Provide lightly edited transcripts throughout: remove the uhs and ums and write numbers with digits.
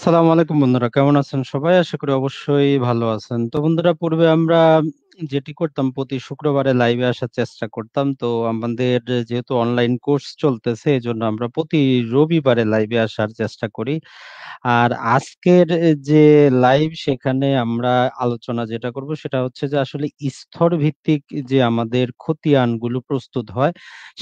আসসালামু আলাইকুম বন্ধুরা, কেমন আছেন সবাই? আশা করি অবশ্যই ভালো আছেন। তো বন্ধুরা, পূর্বে আমরা যেটি করতাম, প্রতি শুক্রবারে লাইভে আসার চেষ্টা করতাম। তো আমাদের যেহেতু অনলাইন কোর্স চলতেছে, এই জন্য আমরা প্রতি রবিবারে লাইভে আসার চেষ্টা করি। আর আজকের যে লাইভ, সেখানে আমরা আলোচনা যেটা করব সেটা হচ্ছে যে আসলে স্তর ভিত্তিক যে আমাদের খতিয়ানগুলো প্রস্তুত হয়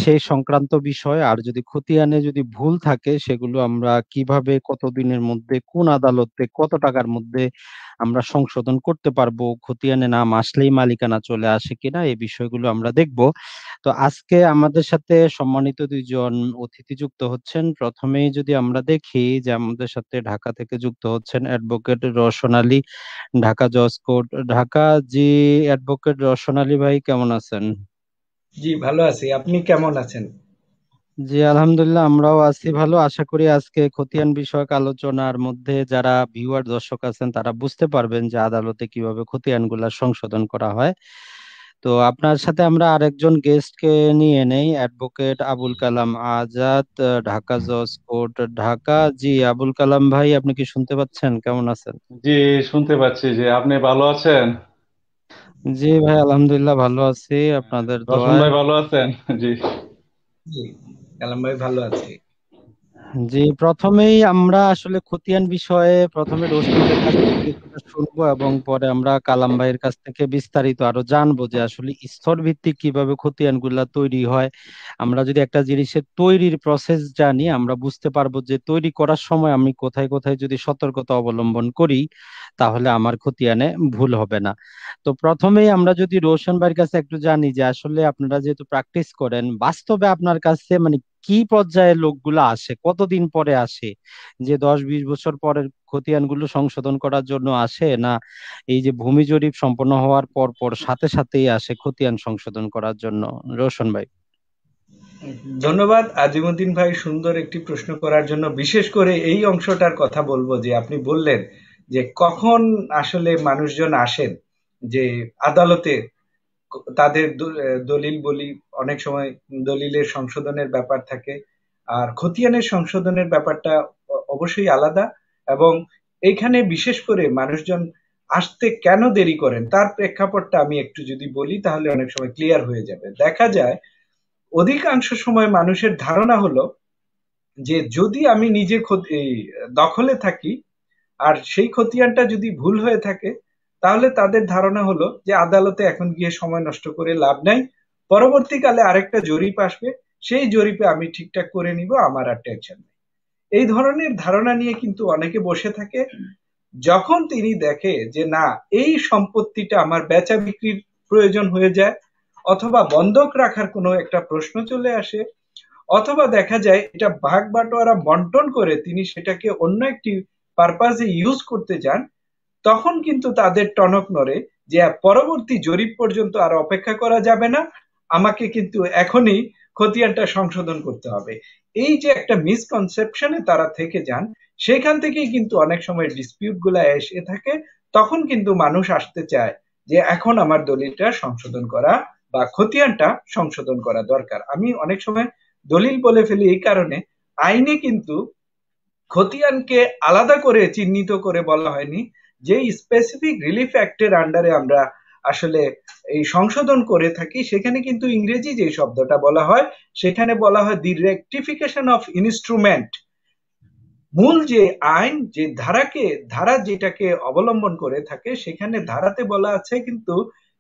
সেই সংক্রান্ত বিষয়। আর যদি খতিয়ানে যদি ভুল থাকে, সেগুলো আমরা কিভাবে, কতদিনের মধ্যে, কোন আদালতে, কত টাকার মধ্যে আমরা সংশোধন করতে পারবো, খতিয়ানে নাম আসলেই মালিকানা চলে আসে কিনা, এই বিষয়গুলো আমরা দেখব। তো আজকে আমাদের সাথে সম্মানিত দুইজন অতিথি যুক্ত হচ্ছেন। প্রথমেই যদি আমরা দেখি যে আমাদের সাথে ঢাকা থেকে যুক্ত হচ্ছেন অ্যাডভোকেট রওশন আলী, ঢাকা জজ কোর্ট, ঢাকা। জি, অ্যাডভোকেট রওশন আলী ভাই, কেমন আছেন? জি, ভালো আছি। আপনি কেমন আছেন? জি, আলহামদুলিল্লাহ, আমরাও আছি ভালো। আশা করি আজকে খতিয়ান বিষয়ক আলোচনার মধ্যে যারা ভিউয়ার দর্শক আছেন তারা বুঝতে পারবেন যে আদালতে কিভাবে খতিয়ানগুলা সংশোধন করা হয়। তো আপনার সাথে আমরা আরেকজন গেস্টকে নিয়ে নেই, অ্যাডভোকেট আবুল কালাম আজাদ, ঢাকা জজ কোর্ট, ঢাকা। জি, আবুল কালাম ভাই, আপনি কি শুনতে পাচ্ছেন? কেমন আছেন? জি, শুনতে পাচ্ছি যে আপনি ভালো আছেন। জি ভাই, আলহামদুলিল্লাহ ভালো আছি আপনাদের রশন দোয়ায়। ভাই ভালো আছেন। জি। জি, কালাম ভাই ভালো আছি। জি, প্রথমেই আমরা আসলে খতিয়ান বিষয়ে প্রথমে রোশন ভাইয়ের কাছ থেকে কিছুটা শুনবো, এবং পরে আমরা কালাম ভাইয়ের কাছ থেকে বিস্তারিত আরো জানবো যে আসলে স্তর ভিত্তিক কিভাবে খতিয়ান গুলা তৈরি হয়। আমরা যদি একটা জিনিসের তৈরির প্রসেস জানি, আমরা বুঝতে পারবো যে তৈরি করার সময় আমি কোথায় কোথায় যদি সতর্কতা অবলম্বন করি, তাহলে আমার খতিয়ানে ভুল হবে না। তো প্রথমেই আমরা যদি রোশন ভাইয়ের কাছে একটু জানি যে আসলে আপনারা যেহেতু প্র্যাকটিস করেন, বাস্তবে আপনার কাছে মানে কি পর্যায়ে লোকগুলো আসে, কতদিন পরে আসে, যে 10-20 বছর পরের খতিয়ানগুলো সংশোধন করার জন্য আসে, না এই যে ভূমি জরিপ সম্পন্ন হওয়ার পর পর সাথে সাথেই আসে খতিয়ান সংশোধন করার জন্য? রোশন ভাই। ধন্যবাদ আজিমুদ্দিন ভাই, সুন্দর একটি প্রশ্ন করার জন্য। বিশেষ করে এই অংশটার কথা বলবো যে আপনি বললেন যে কখন আসলে মানুষজন আসেন, যে আদালতে তাদের দলিল বলি, অনেক সময় দলিলের সংশোধনের ব্যাপার থাকে, আর খতিয়ানের সংশোধনের ব্যাপারটা অবশ্যই আলাদা। এবং এইখানে বিশেষ করে মানুষজন আসতে কেন দেরি করেন তার প্রেক্ষাপটটা আমি একটু যদি বলি, তাহলে অনেক সময় ক্লিয়ার হয়ে যাবে। দেখা যায় অধিকাংশ সময় মানুষের ধারণা হলো যে যদি আমি নিজে এই দখলে থাকি আর সেই খতিয়ানটা যদি ভুল হয়ে থাকে, তাহলে তাদের ধারণা হলো যে আদালতে এখন গিয়ে সময় নষ্ট করে লাভ নাই, পরবর্তীকালে আরেকটা জরিপ আসবে, সেই জরিপে আমি ঠিকঠাক করে নিব, আমার আর টেনশন নেই। এই ধরনের ধারণা নিয়ে কিন্তু অনেকে বসে থাকে। যখন তিনি দেখে যে না, এই সম্পত্তিটা আমার বেচা বিক্রির প্রয়োজন হয়ে যায়, অথবা বন্ধক রাখার কোনো একটা প্রশ্ন চলে আসে, অথবা দেখা যায় এটা ভাগ বাটোয়ারা বন্টন করে তিনি সেটাকে অন্য একটি পারপাজে ইউজ করতে যান, তখন কিন্তু তাদের টনক নড়ে যে পরবর্তী জরিপ পর্যন্ত আর অপেক্ষা করা যাবে না, আমাকে কিন্তু এখনই খতিয়ানটা সংশোধন করতে হবে। এই যে একটা মিসকনসেপশনে তারা থেকে যান, সেখান থেকেই কিন্তু অনেক সময় ডিসপিউট গুলা এসে থাকে। তখন কিন্তু মানুষ আসতে চায় যে এখন আমার দলিলটা সংশোধন করা বা খতিয়ানটা সংশোধন করা দরকার। আমি অনেক সময় দলিল বলে ফেলি এই কারণে, আইনে কিন্তু খতিয়ানকে আলাদা করে চিহ্নিত করে বলা হয়নি যে স্পেসিফিক রিলিফ অ্যাক্টের আন্ডারে আমরা আসলে এই সংশোধন করে থাকি। সেখানে কিন্তু ইংরেজি যে শব্দটা বলা হয়, সেখানে বলা হয় দি রেকটিফিকেশন অফ ইনস্ট্রুমেন্ট। মূল যে আইন, যে ধারা যেটাকে অবলম্বন করে থাকে, সেখানে ধারাতে বলা আছে কিন্তু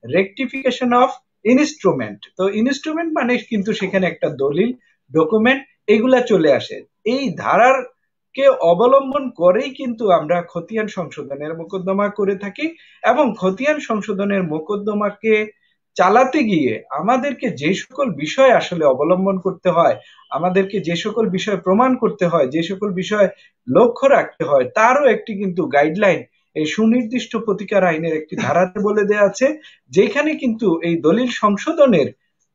রেকটিফিকেশন অফ ইনস্ট্রুমেন্ট। তো ইনস্ট্রুমেন্ট মানে কিন্তু সেখানে একটা দলিল, ডকুমেন্ট, এগুলা চলে আসে। এই ধারার কে অবলম্বন করেই কিন্তু আমরা খতিয়ান সংশোধনের মোকদ্দমা করে থাকি। এবং খতিয়ান সংশোধনের মোকদ্দমাকে চালাতে গিয়ে আমাদেরকে যে সকল বিষয় আসলে অবলম্বন করতে হয়, আমাদেরকে যে সকল বিষয় প্রমাণ করতে হয়, যে সকল বিষয় লক্ষ্য রাখতে হয়, তারও একটি কিন্তু গাইডলাইন এই সুনির্দিষ্ট প্রতিকার আইনের একটি ধারাতে বলে দেওয়া আছে, যেখানে কিন্তু এই দলিল সংশোধনের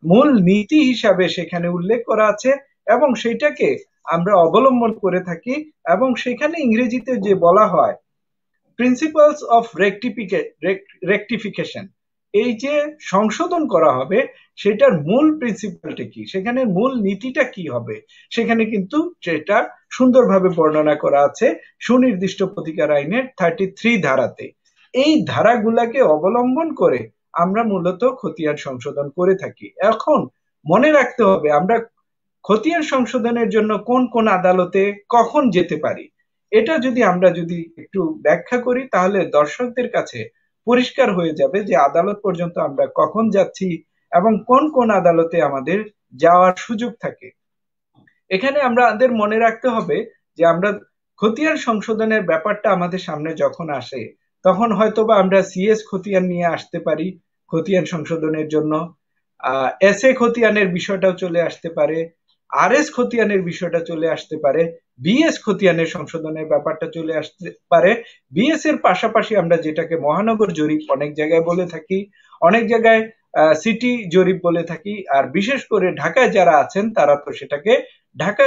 মূল নীতি হিসাবে সেখানে উল্লেখ করা আছে। এবং সেটাকে আমরা অবলম্বন করে থাকি। এবং সেখানে ইংরেজিতে যে বলা হয় প্রিন্সিপালস অফ রেকটিফিকেশন, এই যে সংশোধন করা হবে সেটার মূল প্রিন্সিপালটা কি, সেখানে মূল নীতিটা কি হবে, সেখানে কিন্তু সেটা সুন্দরভাবে বর্ণনা করা আছে সুনির্দিষ্ট প্রতিকার আইনের 33 ধারাতে। এই ধারাগুলাকে অবলম্বন করে আমরা মূলত খতিয়ান সংশোধন করে থাকি। এখন মনে রাখতে হবে আমরা খতিয়ান সংশোধনের জন্য কোন কোন আদালতে কখন যেতে পারি। এটা যদি একটু ব্যাখ্যা করি তাহলে দর্শকদের কাছে পরিষ্কার হয়ে যাবে যে আদালত পর্যন্ত আমরা কখন যাচ্ছি এবং কোন কোন আদালতে আমাদের যাওয়ার সুযোগ থাকে। এখানে আমাদের মনে রাখতে হবে যে আমরা খতিয়ান সংশোধনের ব্যাপারটা আমাদের সামনে যখন আসে তখন হয়তোবা আমরা সিএস খতিয়ান নিয়ে আসতে পারি খতিয়ান সংশোধনের জন্য, এসএ খতিয়ানের বিষয়টাও চলে আসতে পারে, আরএস খতিয়ানের বিষয়টা চলে আসতে পারে, বিএস খতিয়ানের সংশোধনের ব্যাপারটা চলে আসতে পারে। বিএস এর পাশাপাশি আমরা যেটাকে মহানগর জরিপ অনেক জায়গায় বলে থাকি, অনেক জায়গায় সিটি জরিপ বলে থাকি, আর বিশেষ করে ঢাকায় যারা আছেন তারা তো সেটাকে ঢাকা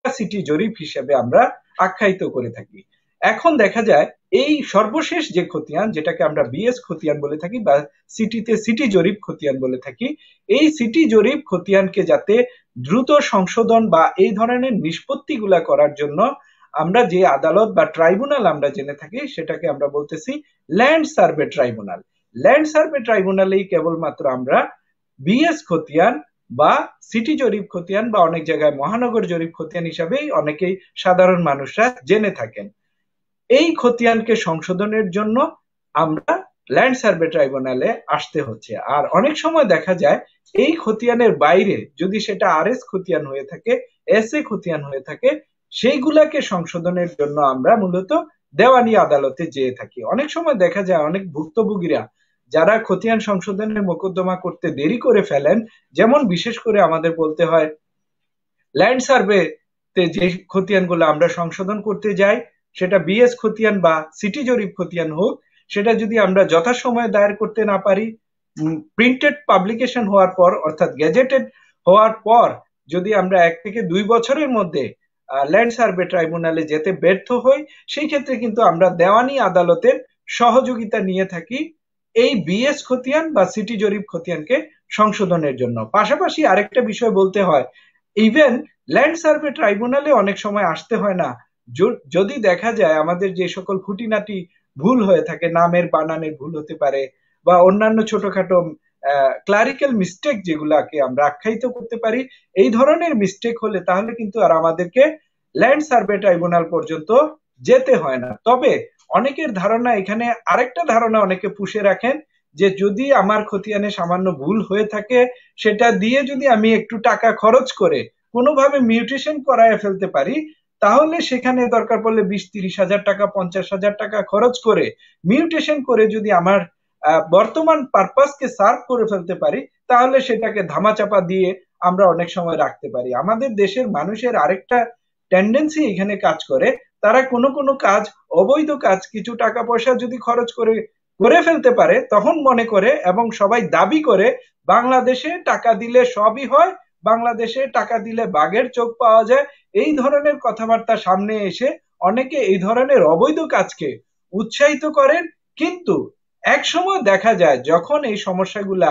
সিটি জরিপ হিসেবে আমরা আখ্যায়িত করে থাকি। এখন দেখা যায় এই সর্বশেষ যে খতিয়ান যেটাকে আমরা বিএস খতিয়ান বলে থাকি বা সিটিতে সিটি জরিপ খতিয়ান বলে থাকি, এই সিটি জরিপ খতিয়ানকে যাতে দ্রুত সংশোধন বা এই ধরনের নিষ্পত্তিগুলা করার জন্য আমরা যে আদালত বা ট্রাইব্যুনাল আমরা জেনে থাকি সেটাকে আমরা বলতেছি land survey tribunal. Land survey ট্রাইব্যুনালেই কেবলমাত্র আমরা বিএস খতিয়ান বা সিটি জরিপ খতিয়ান বা অনেক জায়গায় মহানগর জরিপ খতিয়ান হিসাবেই অনেকেই সাধারণ মানুষরা জেনে থাকেন। এই খতিয়ানকে সংশোধনের জন্য আমরা ল্যান্ড সার্ভে ট্রাইব্যুনালে আসতে হচ্ছে। আর অনেক সময় দেখা যায় এই খতিয়ানের বাইরে যদি সেটা আরএস খতিয়ান হয়ে থাকে, এসএ খতিয়ান হয়ে থাকে, সেইগুলাকে সংশোধনের জন্য আমরা মূলত দেওয়ানি আদালতে যেয়ে থাকি। অনেক সময় দেখা যায় অনেক ভুক্তভোগীরা যারা খতিয়ান সংশোধনের মোকদ্দমা করতে দেরি করে ফেলেন, যেমন বিশেষ করে আমাদের বলতে হয় ল্যান্ড সার্ভেতে যে খতিয়ানগুলো আমরা সংশোধন করতে যাই সেটা বিএস খতিয়ান বা সিটি জরিপ খতিয়ান হোক, সেটা যদি আমরা যথাসময়ে দায়ের করতে না পারি, প্রিন্টেড পাবলিকেশন হওয়ার পর অর্থাৎ গেজেটেড হওয়ার পর যদি আমরা 1 থেকে 2 বছরের মধ্যে ল্যান্ড সার্ভে ট্রাইব্যুনালে যেতে ব্যর্থ হই, সেই ক্ষেত্রে কিন্তু আমরা দেওয়ানি আদালতের সহযোগিতা নিয়ে থাকি এই বিএস খতিয়ান বা সিটি জরিপ খতিয়ানকে সংশোধনের জন্য। পাশাপাশি আরেকটা বিষয় বলতে হয়, ইভেন ল্যান্ড সার্ভে ট্রাইব্যুনালে অনেক সময় আসতে হয় না যদি দেখা যায় আমাদের যে সকল খুঁটিনাটি ভুল হয়ে থাকে, নামের বানানের ভুল হতে পারে বা অন্যান্য ছোটখাটো ক্লারিক্যাল মিস্টেক যেগুলাকে আমরা আখ্যায়িত করতে পারি, এই ধরনের মিস্টেক হলে তাহলে কিন্তু আর আমাদেরকে ল্যান্ড সার্ভে ট্রাইব্যুনাল পর্যন্ত যেতে হয় না। তবে অনেকের ধারণা, এখানে আরেকটা ধারণা অনেকে পুষে রাখেন যে যদি আমার খতিয়ানে সামান্য ভুল হয়ে থাকে সেটা দিয়ে যদি আমি একটু টাকা খরচ করে কোনোভাবে মিউটেশন করায় ফেলতে পারি, তাহলে সেখানে দরকার পড়লে 20-30 হাজার টাকা 50 হাজার টাকা খরচ করে মিউটেশন করে যদি আমার বর্তমান পারপাসকে সার্ভ করে ফেলতে পারি, তাহলে সেটাকে ধামাচাপা দিয়ে আমরা অনেক সময় রাখতে পারি। আমাদের দেশের মানুষের আরেকটা টেন্ডেন্সি এখানে কাজ করে, তারা কোনো কোনো কাজ, অবৈধ কাজ কিছু টাকা পয়সা যদি খরচ করে করে ফেলতে পারে তখন মনে করে এবং সবাই দাবি করে বাংলাদেশে টাকা দিলে সবই হয়, বাংলাদেশে টাকা দিলে বাঘের চোখ পাওয়া যায়। এই ধরনের কথাবার্তা সামনে এসে অনেকে এই ধরনের অবৈধ কাজকে উৎসাহিত করেন। কিন্তু এক সময় দেখা যায় যখন এই সমস্যাগুলা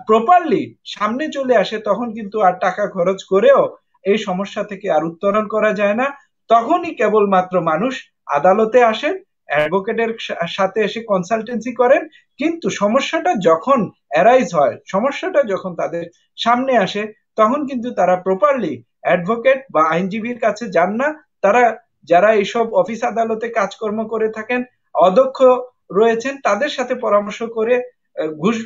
প্রপারলি সামনে চলে আসে তখন কিন্তু আর টাকা খরচ করেও এই সমস্যা থেকে আর উত্তরণ করা যায় না। তখনই কেবলমাত্র মানুষ আদালতে আসেন, অ্যাডভোকেটের সাথে এসে কনসালটেন্সি করেন, কিন্তু সমস্যাটা যখন অ্যারাইজ হয়, সমস্যাটা যখন তাদের সামনে আসে তখন কিন্তু তারা প্রপারলি অ্যাডভোকেট বা আইনজীবীর কাছে যান না। তারা যারা এইসব অফিস আদালতে কাজকর্ম করে থাকেন, অদক্ষ রয়েছেন, তাদের সাথে পরামর্শ করে ঘুষ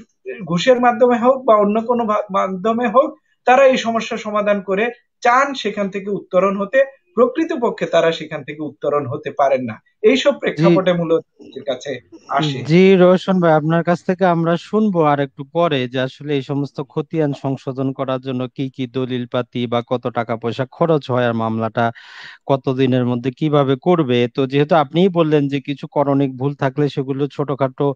ঘুষের মাধ্যমে হোক বা অন্য কোনো মাধ্যমে হোক তারা এই সমস্যার সমাধান করে চান সেখান থেকে উত্তরণ হতে, প্রকৃতপক্ষে তারা সেখান থেকে উত্তরণ হতে পারেন না। এইসব জি প্রেক্ষাপটে মূলত কাছে আসে। জি রোশন ভাই, আপনার কাছ থেকে আমরা শুনবো আর একটু পরে যে আসলে এই সমস্ত খতিয়ান সংশোধন করার জন্য কি কি দলিল পাতি বা কত টাকা পয়সা খরচ হয় আর মামলাটা কতদিনের মধ্যে কিভাবে করবে। তো যেহেতু আপনিই বললেন যে কিছু করণিক ভুল থাকলে সেগুলো ছোটখাটো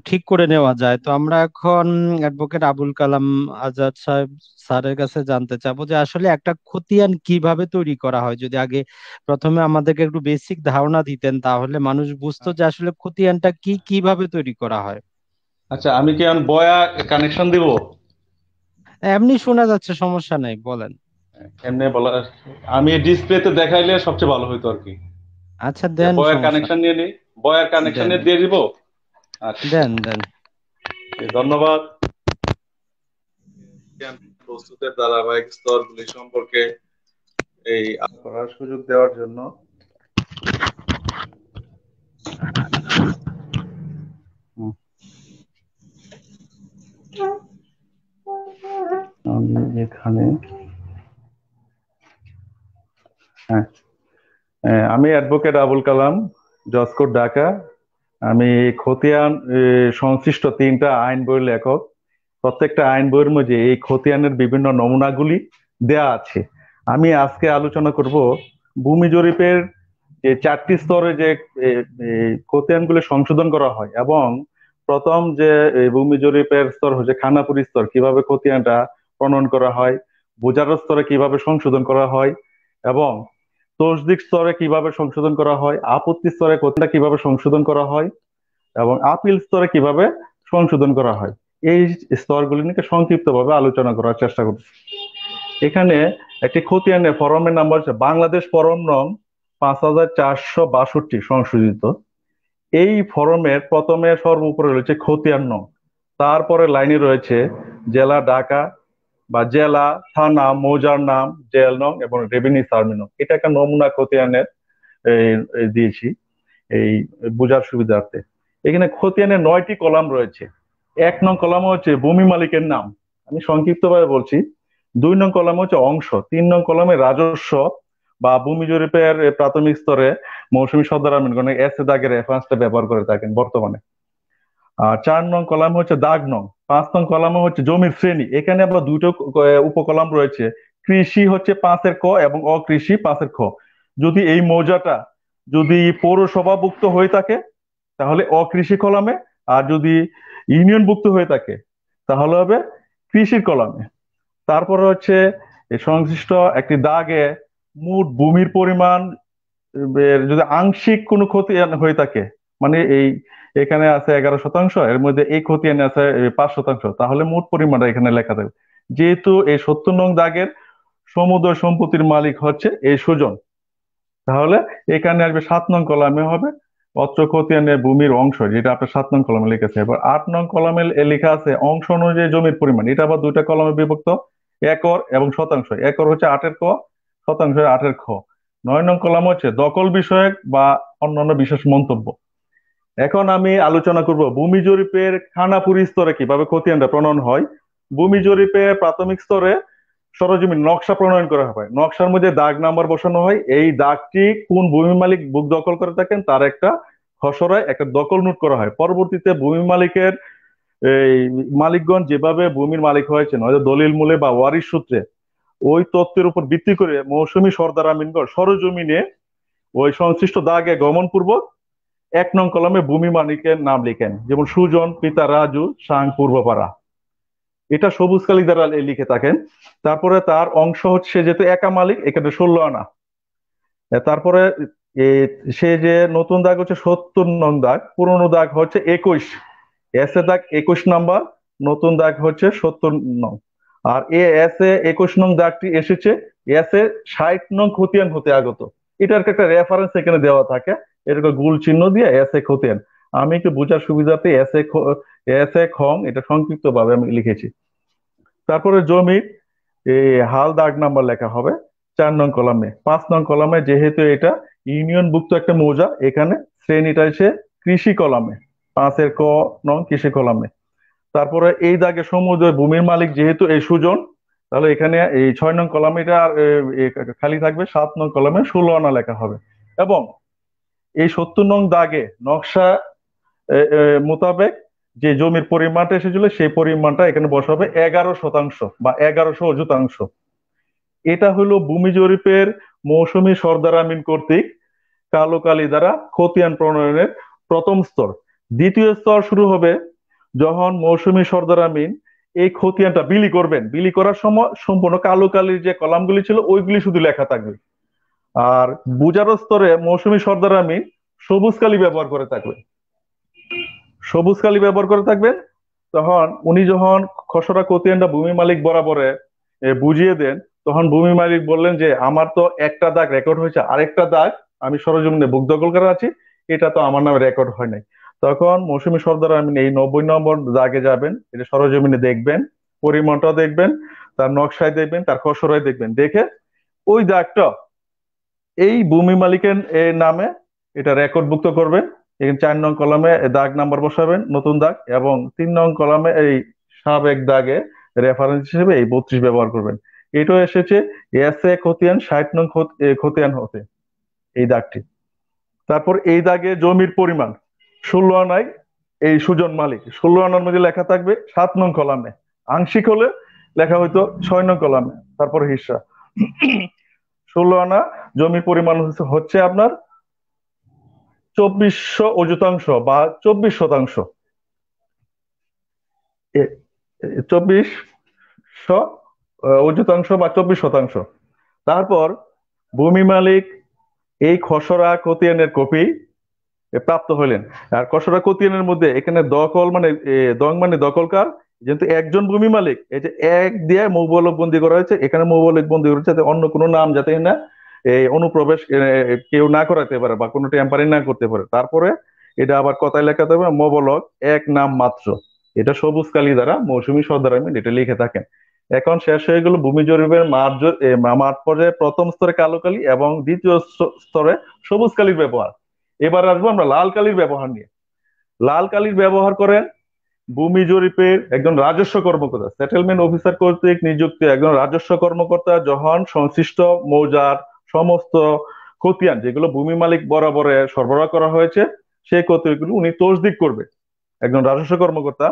ঠিক করে নেওয়া যায়, তো আমরা এখন অ্যাডভোকেট আবুল কালাম আজাদ সাহেব স্যারের কাছে জানতে চাবো যে আসলে একটা খতিয়ান কিভাবে তৈরি করা হয়। যদি আগে প্রথমে আমাদেরকে একটু বেসিক ধারণা দিতেন দিতেন তাহলে মানুষ বুঝতো যে আসলে খতিয়ানটা কি, কিভাবে তৈরি করা হয়। আচ্ছা, আমি কি এখন বয়া কানেকশন দিব? এমনি শোনা যাচ্ছে, সমস্যা নাই, বলেন। এমনি বলা, আমি ডিসপ্লেতে দেখাইলে সবচেয়ে ভালো হইতো আর কি। আচ্ছা দেন, বয়ার সমস্যা কানেকশন নিয়ে নিই, বয়ার নেই। কানেকশন দেন নিয়ে দিয়ে দিব। আচ্ছা, দেন দেন। ধন্যবাদ। প্রস্তুতের ধারাবাহিক স্তরগুলি সম্পর্কে এই করার সুযোগ দেওয়ার জন্য হুম, আমি এখানে, হ্যাঁ, আমি অ্যাডভোকেট আবুল কালাম, জজ কোর্ট, ঢাকা। আমি খতিয়ান সংশ্লিষ্ট 3টা আইন বইয়ের লেখক। প্রত্যেকটা আইন বইয়ের মধ্যে এই খতিয়ানের বিভিন্ন নমুনাগুলি দেয়া আছে। আমি আজকে আলোচনা করব ভূমি জরিপের যে 4টি স্তরে যে এ, এ, খতিয়ানগুলি সংশোধন করা হয়, এবং প্রথম যে ভূমি জরিপের স্তর হচ্ছে খানাপুরি স্তর, কিভাবে খতিয়ানটা প্রণয়ন করা হয়, বোঝার স্তরে কিভাবে সংশোধন করা হয়, এবং তসদিক স্তরে কিভাবে সংশোধন করা হয়, আপত্তি স্তরে খতিয়ানটা কিভাবে সংশোধন করা হয়, এবং আপিল স্তরে কিভাবে সংশোধন করা হয়। এই স্তরগুলি নিয়ে সংক্ষিপ্তভাবে আলোচনা করার চেষ্টা করছি। এখানে একটি খতিয়ানের ফরমের নাম্বার হচ্ছে বাংলাদেশ ফরম নং 5462 সংশোধিত। এই ফরমের প্রথমে সর্বোপরে রয়েছে খতিয়ান নং, তারপরে লাইনে রয়েছে জেলা ঢাকা বা জেলা, থানা, মৌজার নাম, জেল নং এবং রেভিনিউ সার্ভে নং। এটা একটা নমুনা খতিয়ানের দিয়েছি এই বোঝার সুবিধার্থে। এখানে খতিয়ানের 9টি কলাম রয়েছে। 1 নং কলামে হচ্ছে ভূমি মালিকের নাম, আমি সংক্ষিপ্তভাবে বলছি। 2 নং কলামে হচ্ছে অংশ। 3 নং কলামে রাজস্ব বা ভূমি জরিপের প্রাথমিক স্তরে মৌসুমী সর্দার আমিনগণ এস এ দাগের রেফারেন্সটা ব্যবহার করে থাকেন বর্তমানে। আর 4 নং কলামে হচ্ছে দাগ নং। 5 নং কলামে হচ্ছে জমির শ্রেণী। এখানে আবার দুটো উপকলাম রয়েছে। কৃষি হচ্ছে 5-এর ক এবং অকৃষি 5-এর খ। যদি এই মৌজাটা যদি পৌরসভাভুক্ত হয়ে থাকে তাহলে অকৃষি কলামে, আর যদি ইউনিয়নভুক্ত হয়ে থাকে তাহলে হবে কৃষির কলামে। তারপরে হচ্ছে এই সংশ্লিষ্ট একটি দাগে মোট ভূমির পরিমাণ যদি আংশিক কোনো খতিয়ান হয়ে থাকে, মানে এই এখানে আছে 11%, এর মধ্যে এই খতিয়ানে আছে 5%, তাহলে মোট পরিমাণটা এখানে লেখা থাকবে। যেহেতু এই 70 নং দাগের সমুদয় সম্পত্তির মালিক হচ্ছে এই সুজন, তাহলে এখানে আসবে 7 নং কলামে হবে অত্র খতিয়ানের ভূমির অংশ, যেটা আপনার 7 নং কলামে লিখেছে। এবার 8 নং কলামে লেখা আছে অংশ অনুযায়ী জমির পরিমাণ। এটা আবার দুইটা কলামে বিভক্ত, একর এবং শতাংশ। একর হচ্ছে 8-এর ক, শতাংশ 8-এর খ। 9 নং কলাম হচ্ছে দখল বিষয়ক বা অন্যান্য বিশেষ মন্তব্য। এখন আমি আলোচনা করব ভূমি জরিপের খানাপুরি স্তরে কিভাবে খতিয়ানটা প্রণয়ন হয়। ভূমি জরিপের প্রাথমিক স্তরে সরজমিন নকশা প্রণয়ন করা হয়। নকশার মধ্যে দাগ নাম্বার বসানো হয়। এই দাগটি কোন ভূমি মালিক বুক দখল করে থাকেন তার একটা খসড়ায় একটা দখল নোট করা হয়। পরবর্তীতে ভূমি মালিকের এই মালিকগণ যেভাবে ভূমির মালিক হয়েছেন, হয়তো দলিল মূলে বা ওয়ারিশ সূত্রে, ওই তথ্যের উপর ভিত্তি করে মৌসুমী সর্দার আমিনগণ সরজমিনে ওই সংশ্লিষ্ট দাগে গমন পূর্বক 1 নং কলমে ভূমি মালিকের নাম লিখেন, যেমন সুজন, পিতা রাজু, সাং পূর্বপাড়া। এটা সবুজ কালি দ্বারা লিখে থাকেন। তারপরে তার অংশ হচ্ছে, যেহেতু একা মালিক, এখানে 16 আনা। তারপরে এ, সে যে নতুন দাগ হচ্ছে 70 নং দাগ, পুরনো দাগ হচ্ছে 21, এস এ দাগ 21 নাম্বার, নতুন দাগ হচ্ছে 70 নং। আর এস এ 21 নং দাগটি এসেছে এস এ 60 নং খতিয়ান হতে আগত। এটার একটা রেফারেন্স এখানে দেওয়া থাকে, এরকম গোল চিহ্ন দিয়ে এস এ খতিয়ান। আমি একটু বোঝার সুবিধাতে এস এ খং এটা সংক্ষিপ্ত ভাবে আমি লিখেছি। তারপরে জমির এই হাল দাগ নাম্বার লেখা হবে 4 নং কলামে। 5 নং কলামে যেহেতু এটা ইউনিয়নভুক্ত একটা মৌজা, এখানে শ্রেণীটা এসে কৃষি কলামে, 5-এর ক নং কৃষি কলামে। তারপরে এই দাগে সমুদ্র ভূমির মালিক যেহেতু এই সুজন, তাহলে এখানে এই 6 নং কলামে এটা খালি থাকবে। 7 নং কলামে 16 আনা লেখা হবে। এবং এই 70 নং দাগে নকশা মোতাবেক যে জমির পরিমাণটা এসেছিল সেই পরিমাণটা এখানে বসাবে 11% বা 1100 অযুতাংশ। এটা হলো ভূমি জরিপের মৌসুমী সর্দার আমিন কর্তৃক কালো কালি দ্বারা খতিয়ান প্রণয়নের প্রথম স্তর। দ্বিতীয় স্তর শুরু হবে যখন মৌসুমী সর্দার আমিন এই খতিয়ানটা বিলি করবেন। বিলি করার সময় সম্পূর্ণ কালো কালির যে কলামগুলি ছিল ওইগুলি শুধু লেখা থাকবে। আর বুজারো স্তরে মৌসুমী সর্দার আমিন সবুজ কালি ব্যবহার করে থাকবেন। সবুজ কালি ব্যবহার করে থাকবেন। তখন উনি যখন খসড়া খতিয়ানটা ভূমি মালিক বরাবরে বুঝিয়ে দেন, তখন ভূমি মালিক বললেন যে আমার তো একটা দাগ রেকর্ড হয়েছে, আরেকটা দাগ আমি সরজমিনে বুক দখল করে আছি, এটা তো আমার নামে রেকর্ড হয় নাই। তখন মৌসুমী সর্দার আমিন এই 90 নম্বর দাগে যাবেন, এটা সরজমিনে দেখবেন, পরিমাণটা দেখবেন, তার নকশায় দেখবেন, তার খসড়ায় দেখবেন, দেখে ওই দাগটা এই ভূমি মালিকের নামে এটা রেকর্ডভুক্ত করবেন। এখানে 4 নং কলামে দাগ নাম্বার বসাবেন, নতুন দাগ, এবং 3 নং কলামে এই সাবেক দাগে রেফারেন্স হিসেবে এই 32 ব্যবহার করবেন। এটা এসেছে এস এ খতিয়ান 60 নং খতিয়ান হতে, এই দাগটি। তারপর এই দাগে জমির পরিমাণ 16 আনায় এই সুজন মালিক, 16 আনার মধ্যে লেখা থাকবে 7 নং কলামে, আংশিক হলে লেখা হয়তো 6 নং কলামে, তারপর হিস্সা। 16 আনা জমির পরিমাণ হচ্ছে আপনার 2400 অযুতাংশ বা 24%। 2400 অযুতাংশ বা 24%। তারপর ভূমি মালিক এই খসড়া খতিয়ানের কপি প্রাপ্ত হলেন। আর খসড়া খতিয়ানের মধ্যে এখানে দখল মানে দং মানে দখলকার, যেহেতু একজন ভূমি মালিক, এই যে এক দিয়ে মৌবলক বন্দি করা হয়েছে, এখানে মৌবলক বন্দি করা হয়েছে যাতে অন্য কোনো নাম যাতে না এই অনুপ্রবেশ কেউ না করাতে পারে বা কোনো টেম্পারিং না করতে পারে। তারপরে এটা আবার কথায় লেখাতে হবে মৌবলক এক নাম মাত্র, এটা সবুজ কালি দ্বারা মৌসুমী সর্দার আমিন এটা লিখে থাকেন। এখন শেষ হয়ে গেল ভূমি জরিপের মাঠ পর্যায়ে প্রথম স্তরে কালো কালি এবং দ্বিতীয় স্তরে সবুজ কালির ব্যবহার। এবার আসবো আমরা লাল কালির ব্যবহার নিয়ে। লাল কালির ব্যবহার করেন ভূমি জরিপের একজন রাজস্ব কর্মকর্তা, সেটেলমেন্ট অফিসার কর্তৃক নিযুক্ত একজন রাজস্ব কর্মকর্তা যখন সংশ্লিষ্ট মৌজার সমস্ত খতিয়ান যেগুলো ভূমি মালিক বরাবরে সরবরাহ করা হয়েছে সেই খতিয়ানগুলো উনি তসদিক করবে, একজন রাজস্ব কর্মকর্তা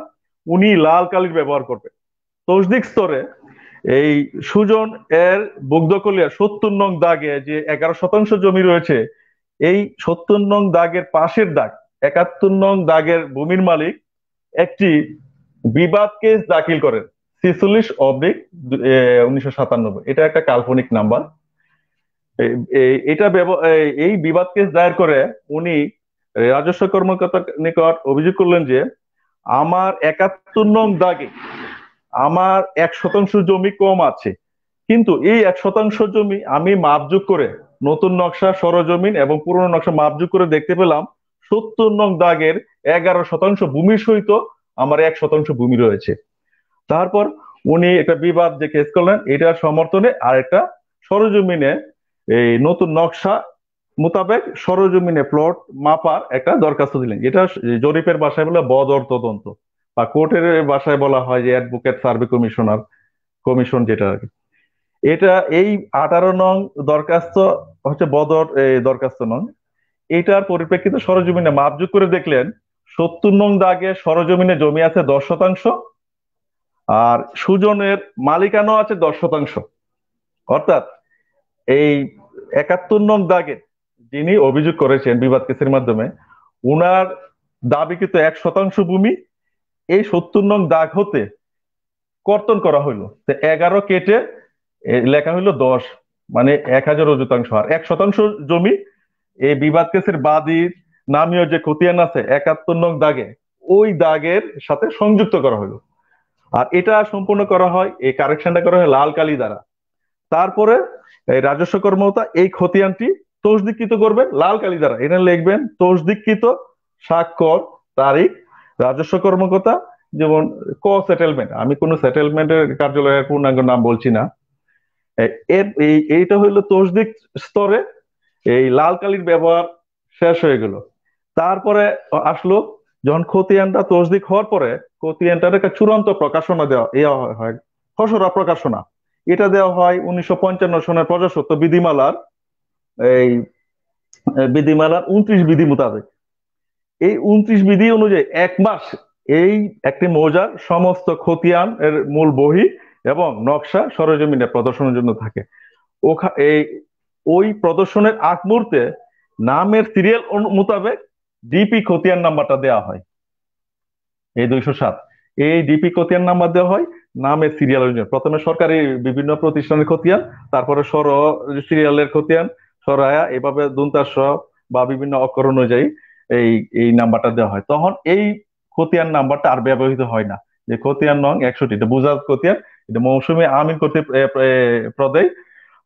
উনি লাল কালির ব্যবহার করবে। তসদিক স্তরে এই সুজন এর বুকদখলিয়া 70 নং দাগে যে 11% জমি রয়েছে, এই 70 নং দাগের পাশের দাগ 71 নং দাগের ভূমির মালিক একটি বিবাদ কেস দাখিল করেন 46/1997। এটা একটা কাল্পনিক নাম্বার। এটা এই বিবাদ কেস দায়ের করে উনি রাজস্ব কর্মকর্তার নিকট অভিযোগ করলেন যে আমার 71 নং দাগে আমার 1% জমি কম আছে, কিন্তু এই 1% জমি আমি মাপযোগ করে নতুন নকশা সরজমিন এবং পুরনো নকশা মাপযোগ করে দেখতে পেলাম 70 নং দাগের 11% ভূমির সহিত আমার 1% ভূমি রয়েছে। তারপর উনি একটা বিবাদ যে কেস করলেন, এটার সমর্থনে আর একটা সরজমিনে এই নতুন নকশা মোতাবেক সরজমিনে প্লট মাপার একটা দরখাস্ত দিলেন। এটা জরিপের ভাষায় বলে বদর তদন্ত, বা কোর্টের ভাষায় বলা হয় যে অ্যাডভোকেট সার্ভে কমিশন যেটা আর কি। এটা এই 18 নং দরখাস্ত হচ্ছে বদর দরখাস্ত নং। এটার পরিপ্রেক্ষিতে সরজমিনে মাপযোগ করে দেখলেন 70 নং দাগে সরজমিনে জমি আছে 10%, আর সুজনের মালিকানাও আছে 10%। অর্থাৎ এই 71 নং দাগে যিনি অভিযোগ করেছেন বিবাদ কেসের মাধ্যমে, উনার দাবিকৃত 1% ভূমি এই 70 নং দাগ হতে কর্তন করা হইলো, 11 কেটে লেখা হইলো 10, মানে 1000 অযুতাংশ। আর 1% জমি এই বিবাদ কেসের বাদীর নামীয় যে খতিয়ান আছে 71 নং দাগে, ওই দাগের সাথে সংযুক্ত করা হলো। আর এটা সম্পূর্ণ করা হয়, এই কারেকশনটা করা হয় লাল কালি দ্বারা। তারপরে এই রাজস্ব কর্মকর্তা এই খতিয়ানটি তসদিককৃত করবেন লাল কালি দ্বারা। এটা লিখবেন তসদিককৃত, স্বাক্ষর, তারিখ, রাজস্ব কর্মকর্তা। যেমন সেটেলমেন্ট, আমি কোনো সেটেলমেন্টের কার্যালয়ের পূর্ণাঙ্গ নাম বলছি না। এইটা হইলো তসদিক স্তরে এই লাল কালির ব্যবহার শেষ হয়ে গেল। তারপরে আসলো যখন খতিয়ানটা তসদিক হওয়ার পরে খতিয়ানটার একটা চূড়ান্ত প্রকাশনা দেওয়া হয়, খসড়া প্রকাশনা। এটা দেওয়া হয় 1955 সনের প্রজাস্বত্ব বিধিমালার এই বিধিমালার 29 বিধি মোতাবেক। এই 29 বিধি অনুযায়ী 1 মাস এই একটি মৌজার সমস্ত খতিয়ান এর মূল বহি এবং নকশা সরজমিনে প্রদর্শনের জন্য থাকে। এই ওই প্রদর্শনের আগ মুহূর্তে নামের সিরিয়াল মোতাবেক ডিপি খতিয়ান নাম্বারটা দেওয়া হয়, এই 207। এই ডিপি খতিয়ান নাম্বার দেওয়া হয় নামের সিরিয়াল অনুযায়ী। প্রথমে সরকারি বিভিন্ন প্রতিষ্ঠানের খতিয়ান, তারপরে সর সিরিয়ালের খতিয়ান, সরায়া, এভাবে দুন্তাস বা বিভিন্ন অক্ষর অনুযায়ী এই এই নাম্বারটা দেওয়া হয়, তখন এই খতিয়ান নাম্বারটা আর ব্যবহৃত হয় না। যে খতিয়ান নং 61 এটা বুজাত খতিয়ান, এটা মৌসুমী আমিন কর্তৃক প্রদেয়।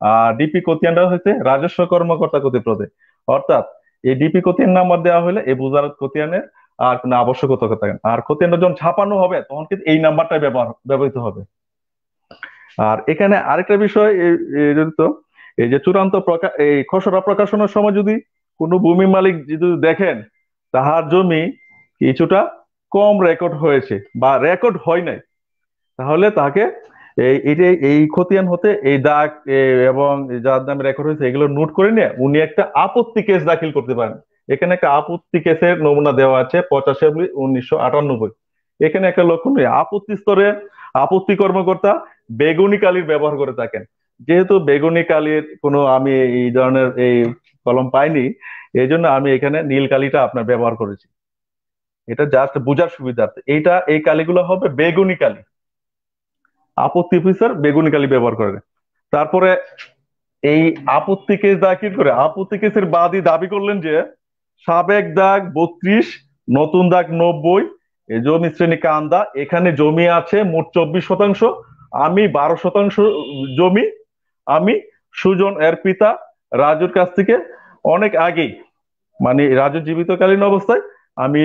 আর ডিপি খতিয়ানটা হচ্ছে রাজস্ব কর্মকর্তা কর্তৃক প্রদেয়। অর্থাৎ এই ডিপি খতিয়ান নাম্বার দেওয়া হলে এই বুজারত খতিয়ানের আর কোনো আবশ্যকতা থাকে না। আর খতিয়ানটা যখন ছাপানো হবে তখন কিন্তু এই নাম্বারটাই ব্যবহৃত হবে। আর এখানে আরেকটা বিষয় জড়িত, এই যে চূড়ান্ত এই খসড়া প্রকাশনের সময় যদি কোনো ভূমি মালিক যদি দেখেন তাহার জমি কিছুটা কম রেকর্ড হয়েছে বা রেকর্ড হয় নাই, তাহলে তাকে এই খতিয়ান হতে এই দাগ এবং যার নামে রেকর্ড হয়েছে এগুলো নোট করে নিয়ে উনি একটা আপত্তি কেস দাখিল করতে পারেন। এখানে একটা আপত্তি কেসের নমুনা দেওয়া আছে 85/1998। এখানে একটা লক্ষণ, আপত্তি স্তরে আপত্তি কর্মকর্তা বেগুনি কালির ব্যবহার করে থাকেন। যেহেতু বেগুনি কালির কোনো আমি এই ধরনের এই কলম পাইনি, এই জন্য আমি এখানে নীল কালিটা আপনার ব্যবহার করেছি। এটা জাস্ট বোঝার সুবিধার্থে, এই কালিগুলো হবে বেগুনি কালি। আপত্তি অফিসার বেগুনি কালি ব্যবহার করে। তারপরে এই আপত্তি কেস দাখিল করে আপত্তি কেসের বাদী দাবি করলেন যে সাবেক দাগ 32, নতুন দাগ 90, এই জমি শ্রেণী কান্দা, এখানে জমি আছে মোট 24%, আমি 12% জমি আমি সুজন এর পিতা রাজুর কাছ থেকে অনেক আগেই, মানে রাজু জীবিতকালীন অবস্থায় আমি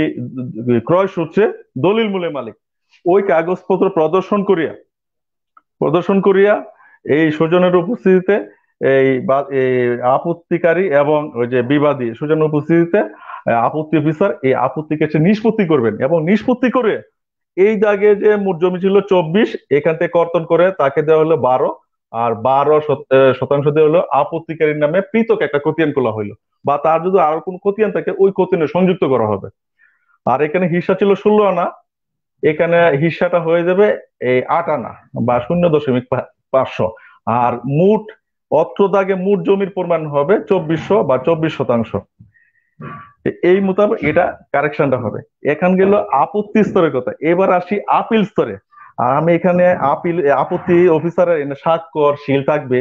ক্রয় সূত্রে দলিল মূলে মালিক। ওই কাগজপত্র প্রদর্শন করিয়া এই সুজনের উপস্থিতিতে এই আপত্তিকারী এবং ওই যে বিবাদী সুজনের উপস্থিতিতে আপত্তি অফিসার এই আপত্তিকে নিষ্পত্তি করবেন, এবং নিষ্পত্তি করে এই দাগে যে মোট জমি ছিল 24, এখান থেকে কর্তন করে তাকে দেওয়া হলো 12, আর 12% দেওয়া হলো আপত্তিকারীর নামে পৃথক একটা খতিয়ান খোলা হইলো, বা তার যদি আরো কোনো খতিয়ান থাকে ওই খতিয়ানে সংযুক্ত করা হবে। আর এখানে হিস্সা ছিল 16 আনা, এখানে হিস্সাটা হয়ে যাবে এই 8 আনা বা 0.500। আর মোট অত্র দাগে মোট জমির পরিমাণ হবে 2400 বা 24%। এই মোতাবেক এটা কারেকশনটা হবে। এখান গেল আপত্তি স্তরের কথা, এবার আসি আপিল স্তরে। আর আমি এখানে আপত্তি অফিসারের স্বাক্ষর শিল থাকবে।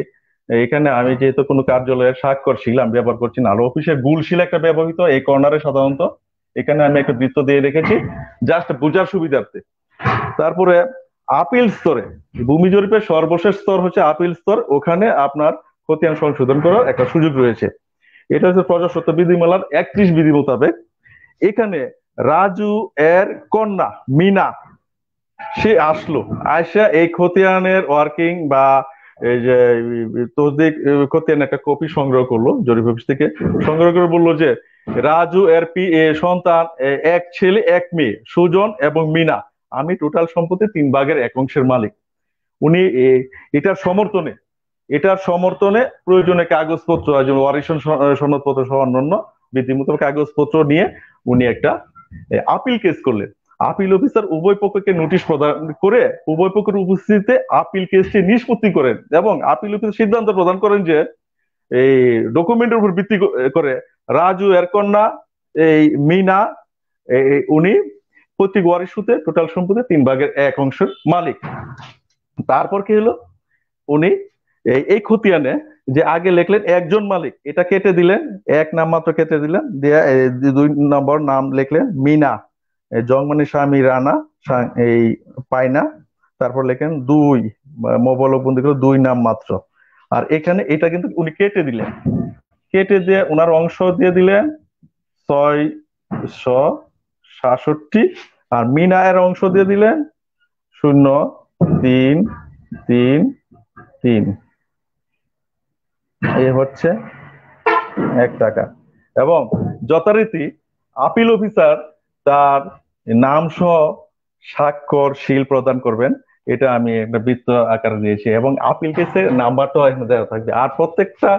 এখানে আমি যেহেতু কোনো কার্যালয়ের স্বাক্ষর শিল আমি ব্যবহার করছি না, আর অফিসের গুল শিল একটা ব্যবহৃত এই কর্নারে সাধারণত, এখানে আমি একটা বৃত্ত দিয়ে রেখেছি জাস্ট বোঝার সুবিধার্থে। তারপরে আপিল স্তরে ভূমি জরিপের সর্বশেষ স্তর হচ্ছে আপিল স্তর, ওখানে আপনার খতিয়ান সংশোধন করার একটা সুযোগ রয়েছে। এটা হচ্ছে প্রজাস্বত্ব বিধিমালার 31 বিধি মোতাবেক। এখানে রাজু এর কন্যা মিনা সে আসলো, আয়সা এই খতিয়ানের ওয়ার্কিং বা এই যে তসদিক খতিয়ান একটা কপি সংগ্রহ করলো, জরিপ অফিস থেকে সংগ্রহ করে বললো যে রাজু এর সন্তান এক ছেলে এক মেয়ে সুজন এবং মিনা, আমি টোটাল সম্পত্তি 3/1 মালিক। উনি এটার সমর্থনে প্রয়োজনে কাগজপত্র ওয়ারিশন সনদপত্র সহ অন্যান্য বিধিমূলক কাগজপত্র নিয়ে উনি একটা আপিল কেস করলেন। আপিল অফিসার উভয় পক্ষকে নোটিশ প্রদান করে উভয় পক্ষের উপস্থিতিতে আপিল কেসটি নিষ্পত্তি করেন, এবং আপিল অফিসার সিদ্ধান্ত প্রদান করেন যে এই ডকুমেন্টের উপর ভিত্তি করে রাজু এর কন্যা এই মিনা উনি প্রত্যেক ওয়ারিশ টোটাল সম্পত্তি 3/1 মালিক। তারপর কি হলো, উনি এই খতিয়ানে যে আগে লিখলেন একজন মালিক, এটা কেটে দিলেন, এক নাম মাত্র কেটে দিলেন, দিয়ে 2 নম্বর নাম লিখলেন মিনা, জংমানি স্বামী রানা এই পায়না, তারপর লেখেন 2 মোবাইল বন্দি করে 2 নাম মাত্র। আর এখানে এটা কিন্তু উনি কেটে দিলেন, কেটে দিয়ে ওনার অংশ দিয়ে দিলেন 667, আর মিনা এর অংশ দিয়ে দিলেন 0.333, এই হচ্ছে 1 টাকা। এবং যথারীতি আপিল অফিসার তার নাম সহ স্বাক্ষর শিল প্রদান করবেন, এটা আমি একটা বৃত্ত আকারে দিয়েছি, এবং আপিল কেসের নাম্বারটাও এখানে দেওয়া থাকবে। আর প্রত্যেকটা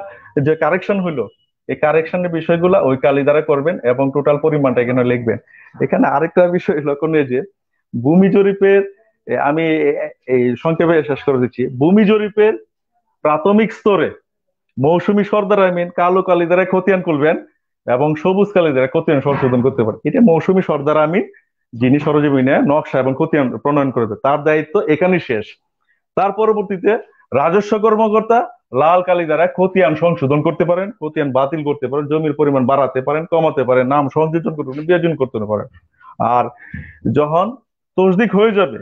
যে কারেকশন হলো এই কারেকশনের বিষয়গুলো ওই কালি দ্বারা করবেন এবং টোটাল পরিমাণটা এখানে লিখবেন। এখানে আরেকটা বিষয় লক্ষণীয় যে ভূমি জরিপের আমি এই সংক্ষেপে শেষ করে দিচ্ছি, ভূমি জরিপের প্রাথমিক স্তরে মৌসুমী সর্দার আমিন কালো কালি দ্বারা খতিয়ান করবেন এবং সবুজ কালি দ্বারা খতিয়ান সংশোধন করতে পারে। এটা মৌসুমী সর্দার আমিন যিনি সরজমিনে নকশা এবং খতিয়ান প্রণয়ন করবে, তার দায়িত্ব এখানেই শেষ। তার পরবর্তীতে রাজস্ব কর্মকর্তা লাল কালি দ্বারা খতিয়ান সংশোধন করতে পারেন, খতিয়ান বাতিল করতে পারেন, জমির পরিমাণ বাড়াতে পারেন, কমাতে পারেন, নাম সংযোজন করতে পারেন, বিয়োজন করতে পারেন। আর যখন তসদিক হয়ে যাবে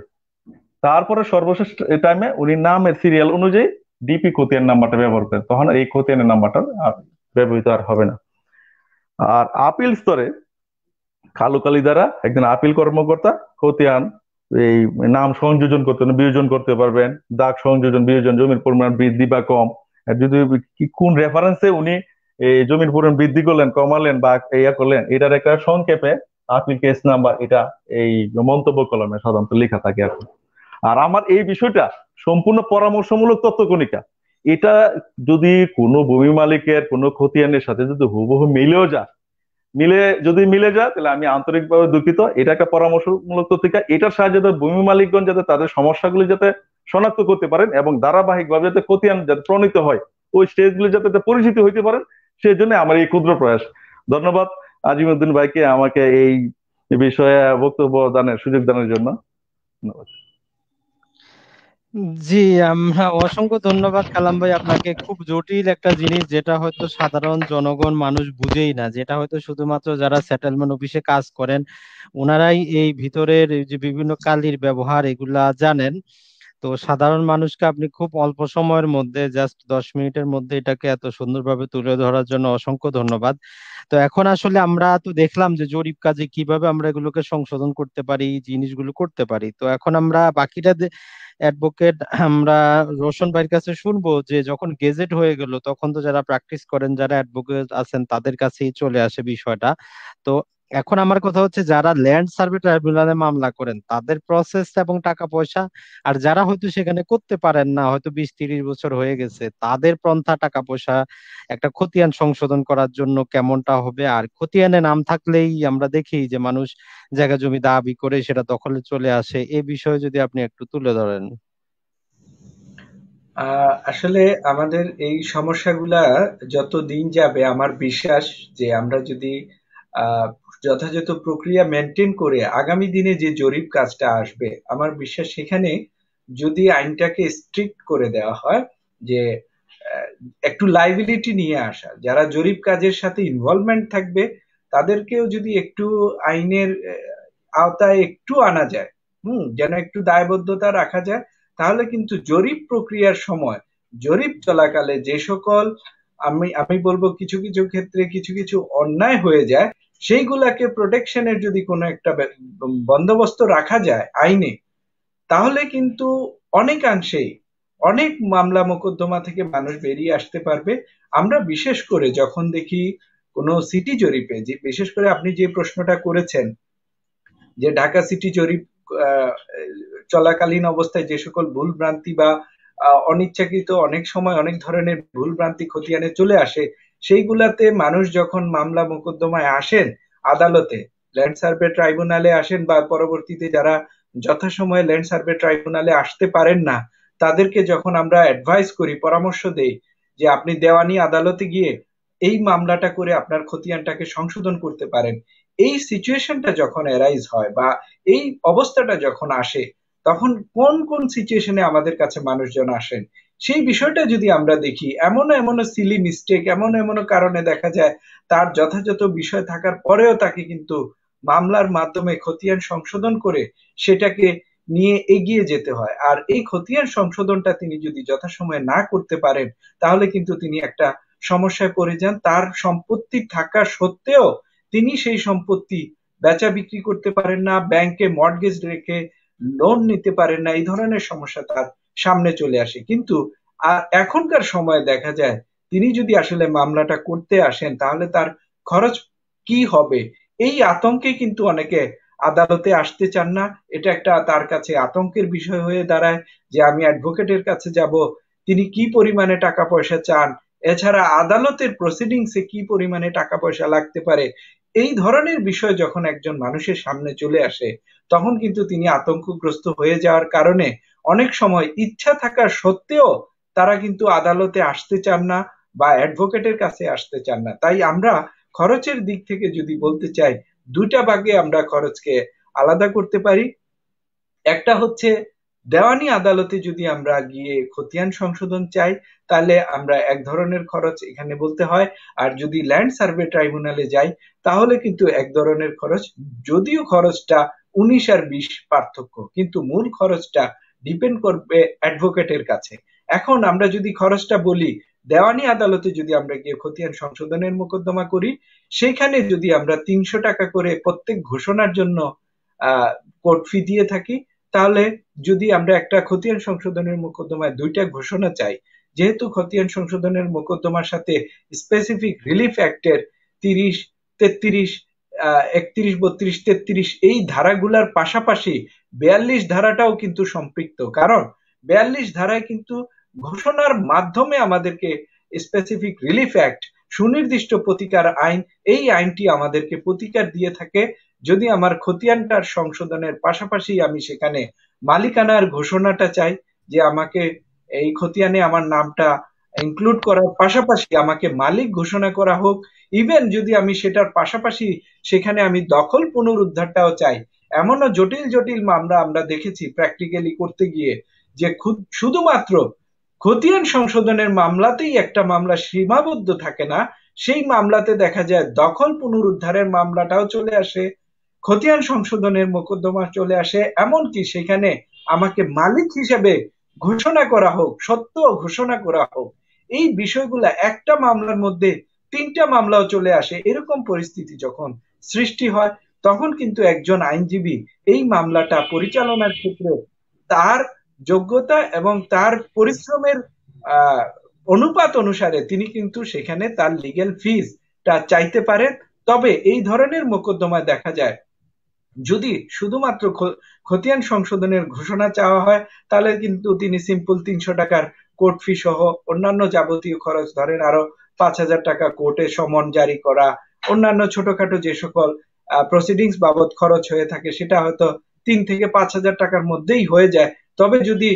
তারপরে সর্বশেষ টাইমে উনি নামের সিরিয়াল অনুযায়ী ডিপি খতিয়ান নাম্বারটা ব্যবহার করেন, তখন এই খতিয়ানের নাম্বারটা আর ব্যবহৃত আর হবে না। আর আপিল স্তরে কালুকালি দ্বারা একজন আপিল কর্মকর্তা খতিয়ান এই নাম সংযোজন করতে বিয়োজন করতে পারবেন, দাগ সংযোজন বিয়োজন, জমির পরিমাণ বৃদ্ধি বা কম, আর যদি কোন রেফারেন্সে উনি এই জমির পরিমাণ বৃদ্ধি করলেন, কমালেন বা ইয়া করলেন, এটার একটা সংক্ষেপে আপিল কেস নাম্বার এটা এই মন্তব্য কলমে সাধারণত লেখা থাকে আর কি। আর আমার এই বিষয়টা সম্পূর্ণ পরামর্শমূলক তথ্যকণিকা। এটা যদি কোনো ভূমি মালিকের কোনো খতিয়ানের সাথে যদি হুবহু মিলে যায় তাহলে আমি আন্তরিকভাবে দুঃখিত। এটা একটা পরামর্শমূলক তথ্যিকা, এটার সাহায্যে ভূমি মালিকগণ যাতে তাদের সমস্যাগুলি যাতে শনাক্ত করতে পারেন এবং ধারাবাহিকভাবে যাতে খতিয়ান যাতে প্রণীত হয়, ওই স্টেজগুলি যাতে পরিচিত হইতে পারেন, সেই জন্য আমার এই ক্ষুদ্র প্রয়াস। ধন্যবাদ আজিমউদ্দিন ভাইকে আমাকে এই বিষয়ে বক্তব্য দানের সুযোগ দানের জন্য। ধন্যবাদ। জি, আমরা অসংখ্য ধন্যবাদ কালাম ভাই আপনাকে। খুব জটিল একটা জিনিস যেটা হয়তো সাধারণ জনগণ মানুষ বুঝেই না, যেটা হয়তো শুধুমাত্র যারা সেটেলমেন্ট অফিসে কাজ করেন ওনারাই এই ভিতরের এই যে বিভিন্ন কালির ব্যবহার এগুলা জানেন। তো সাধারণ মানুষকে আপনি খুব অল্প সময়ের মধ্যে জাস্ট 10 মিনিটের মধ্যে এটাকে এত সুন্দরভাবে তুলে ধরার জন্য অসংখ্য ধন্যবাদ। তো এখন আসলে আমরা তো দেখলাম যে জরিপ কাজে কিভাবে আমরা এগুলোকে সংশোধন করতে পারি, জিনিসগুলো করতে পারি। তো এখন আমরা বাকিটা অ্যাডভোকেট আমরা রোশন ভাইয়ের কাছে শুনবো যে যখন গেজেট হয়ে গেল তখন তো যারা প্র্যাকটিস করেন, যারা অ্যাডভোকেট আছেন তাদের কাছেই চলে আসে বিষয়টা। তো এখন আমার কথা হচ্ছে যারা ল্যান্ড সার্ভে ট্রাইব্যুনালে মামলা করেন তাদের প্রসেস এবং টাকা পয়সা, আর যারা হয়তো সেখানে করতে পারেন না, হয়তো 20-30 বছর হয়ে গেছে, তাদের পন্থা টাকা পয়সা একটা খতিয়ান সংশোধন করার জন্য কেমনটা হবে। আর খতিয়ানে নাম থাকলেই আমরা দেখি যে মানুষ জায়গা জমি দাবি করে সেটা দখলে চলে আসে, এই বিষয়ে যদি আপনি একটু তুলে ধরেন। আসলে আমাদের এই সমস্যাগুলা যত দিন যাবে আমার বিশ্বাস যে আমরা যদি আহ, যথাযথ প্রক্রিয়া মেনটেন করে আগামী দিনে যে জরিপ কাজটা আসবে আমার বিশ্বাস সেখানে যদি আইনটাকে স্ট্রিক্ট করে দেওয়া হয় যে আহ, একটু লাইবিলিটি নিয়ে আসা, যারা জরিপ কাজের সাথে ইনভলভমেন্ট থাকবে তাদেরকেও যদি একটু আইনের আওতায় একটু আনা যায়, যেন একটু দায়বদ্ধতা রাখা যায়, তাহলে কিন্তু জরিপ প্রক্রিয়ার সময় জরিপ চলাকালে যে সকল আমি আমি বলবো কিছু কিছু ক্ষেত্রে কিছু কিছু অন্যায় হয়ে যায় সেইগুলাকে প্রোটেকশনের যদি কোনো একটা বন্দোবস্ত রাখা যায় আইনে, তাহলে কিন্তু অনেকাংশেই অনেক মামলা মোকদ্দমা থেকে মানুষ বেরিয়ে আসতে পারবে। আমরা বিশেষ করে যখন দেখি কোনো সিটি জরিপে, যে বিশেষ করে আপনি যে প্রশ্নটা করেছেন যে ঢাকা সিটি জরিপ আহ, চলাকালীন অবস্থায় যে সকল ভুল ভ্রান্তি বা অনিচ্ছাকৃত অনেক সময় অনেক ধরনের ভুল ভ্রান্তি খতিয়ানে চলে আসে, সেইগুলাতে মানুষ যখন মামলা মোকদ্দমায় আসেন আদালতে, ল্যান্ড সার্ভে ট্রাইব্যুনালে আসেন বা পরবর্তীতে যারা যথাসময়ে ল্যান্ড সার্ভে ট্রাইব্যুনালে আসতে পারেন না তাদেরকে যখন আমরা অ্যাডভাইস করি, পরামর্শ দেই যে আপনি দেওয়ানি আদালতে গিয়ে এই মামলাটা করে আপনার খতিয়ানটাকে সংশোধন করতে পারেন, এই সিচুয়েশনটা যখন অ্যারাইজ হয় বা এই অবস্থাটা যখন আসে, তখন কোন কোন সিচুয়েশনে আমাদের কাছে মানুষজন আসেন সেই বিষয়টা যদি আমরা দেখি, এমন এমন সিলি মিস্টেক, এমন এমন কারণে দেখা যায় তার যথাযথ বিষয় থাকার পরেও তাকে কিন্তু মামলার মাধ্যমে খতিয়ান সংশোধন করে সেটাকে নিয়ে এগিয়ে যেতে হয়। আর এই খতিয়ান সংশোধনটা তিনি যদি যথাসময়ে না করতে পারেন তাহলে কিন্তু তিনি একটা সমস্যায় পড়ে যান, তার সম্পত্তি থাকা সত্ত্বেও তিনি সেই সম্পত্তি বেচা বিক্রি করতে পারেন না, ব্যাংকে মর্টগেজ রেখে লোন নিতে পারেন না, এই ধরনের সমস্যা তার সামনে চলে আসে। কিন্তু এখনকার সময় দেখা যায় তিনি যদি আসলে মামলাটা করতে আসেন তাহলে তার খরচ কি হবে এই আতঙ্কে কিন্তু অনেকে আদালতে আসতে চান না। এটা একটা তার কাছে আতঙ্কের বিষয় হয়ে দাঁড়ায় যে আমি অ্যাডভোকেটের কাছে যাব, তিনি কি পরিমাণে টাকা পয়সা চান, এছাড়া আদালতের প্রসিডিংসে কি পরিমাণে টাকা পয়সা লাগতে পারে, এই ধরনের বিষয় যখন একজন মানুষের সামনে চলে আসে তখন কিন্তু তিনি আতঙ্কগ্রস্ত হয়ে যাওয়ার কারণে অনেক সময় ইচ্ছা থাকা সত্ত্বেও তারা কিন্তু আদালতে আসতে চান না বা অ্যাডভোকেটের কাছে আসতে চান না। তাই আমরা খরচের দিক থেকে যদি বলতে চাই, দুইটা ভাগে আমরা খরচকে আলাদা করতে পারি। একটা হচ্ছে দেওয়ানি আদালতে যদি আমরা গিয়ে খতিয়ান সংশোধন চাই, তাহলে আমরা এক ধরনের খরচ এখানে বলতে হয়। আর যদি ল্যান্ড সার্ভে ট্রাইব্যুনালে যাই, তাহলে কিন্তু এক ধরনের খরচ, যদিও খরচটা 19 আর 20 পার্থক্য, কিন্তু মূল খরচটা ডিপেন্ড করবে অ্যাডভোকেটের কাছে। এখন আমরা যদি খরচটা বলি, দেওয়ানি আদালতে যদি আমরা গিয়ে খতিয়ান সংশোধনের মোকদ্দমা করি, সেখানে যদি আমরা 300 টাকা করে প্রত্যেক ঘোষণার জন্য কোর্ট ফি দিয়ে থাকি, তাহলে যদি আমরা একটা খতিয়ান সংশোধনের মোকদ্দমায় 2টা ঘোষণা চাই, যেহেতু খতিয়ান সংশোধনের মোকদ্দমার সাথে স্পেসিফিক রিলিফ অ্যাক্টের 30, 33, 31, 32, 33 এই ধারাগুলার পাশাপাশি 42 ধারাটাও কিন্তু সম্পৃক্ত। কারণ 42 ধারায় কিন্তু ঘোষণার মাধ্যমে আমাদেরকে স্পেসিফিক রিলিফ অ্যাক্ট, সুনির্দিষ্ট প্রতিকার আইন, এই আইনটি আমাদেরকে প্রতিকার দিয়ে থাকে যদি আমার খতিয়ানটার সংশোধনের পাশাপাশি আমি সেখানে মালিকানার ঘোষণাটা চাই, যে আমাকে এই খতিয়ানে আমার নামটা ইনক্লুড করার পাশাপাশি আমাকে মালিক ঘোষণা করা হোক। ইভেন যদি আমি সেটার পাশাপাশি সেখানে আমি দখল পুনরুদ্ধারটাও চাই। এমনও জটিল জটিল মামলা আমরা দেখেছি প্র্যাকটিক্যালি করতে গিয়ে, যে শুধুমাত্র খতিয়ান সংশোধনের মামলাতেই একটা মামলা সীমাবদ্ধ থাকে না, সেই মামলাতে দেখা যায় দখল পুনরুদ্ধারের মামলাটাও চলে আসে, খতিয়ান সংশোধনের মোকদ্দমা চলে আসে, এমনকি সেখানে আমাকে মালিক হিসেবে ঘোষণা করা হোক, সত্য ঘোষণা করা হোক। এই বিষয়গুলা একটা মামলার মধ্যে 3টা মামলাও চলে আসে। এরকম পরিস্থিতি যখন সৃষ্টি হয়, তখন কিন্তু একজন আইনজীবী এই মামলাটা পরিচালনার ক্ষেত্রে তার যোগ্যতা এবং তার পরিশ্রমের আহ, অনুপাত অনুসারে তিনি কিন্তু সেখানে তার লিগ্যাল ফিসটা চাইতে পারেন। তবে এই ধরনের মোকদ্দমায় দেখা যায় যদি শুধুমাত্র খতিয়ান সংশোধনের ঘোষণা চাওয়া হয়, তাহলে কিন্তু তিনি সিম্পল 300 টাকার কোর্ট ফি সহ অন্যান্য যাবতীয় খরচ, ধরেন আরো 5,000 টাকা কোর্টে সমন জারি করা, অন্যান্য ছোটখাটো যে সকল প্রসিডিংস বাবদ খরচ হয়ে থাকে, সেটা হয়তো 3 থেকে 5,000 টাকার মধ্যেই হয়ে যায়। তবে যদি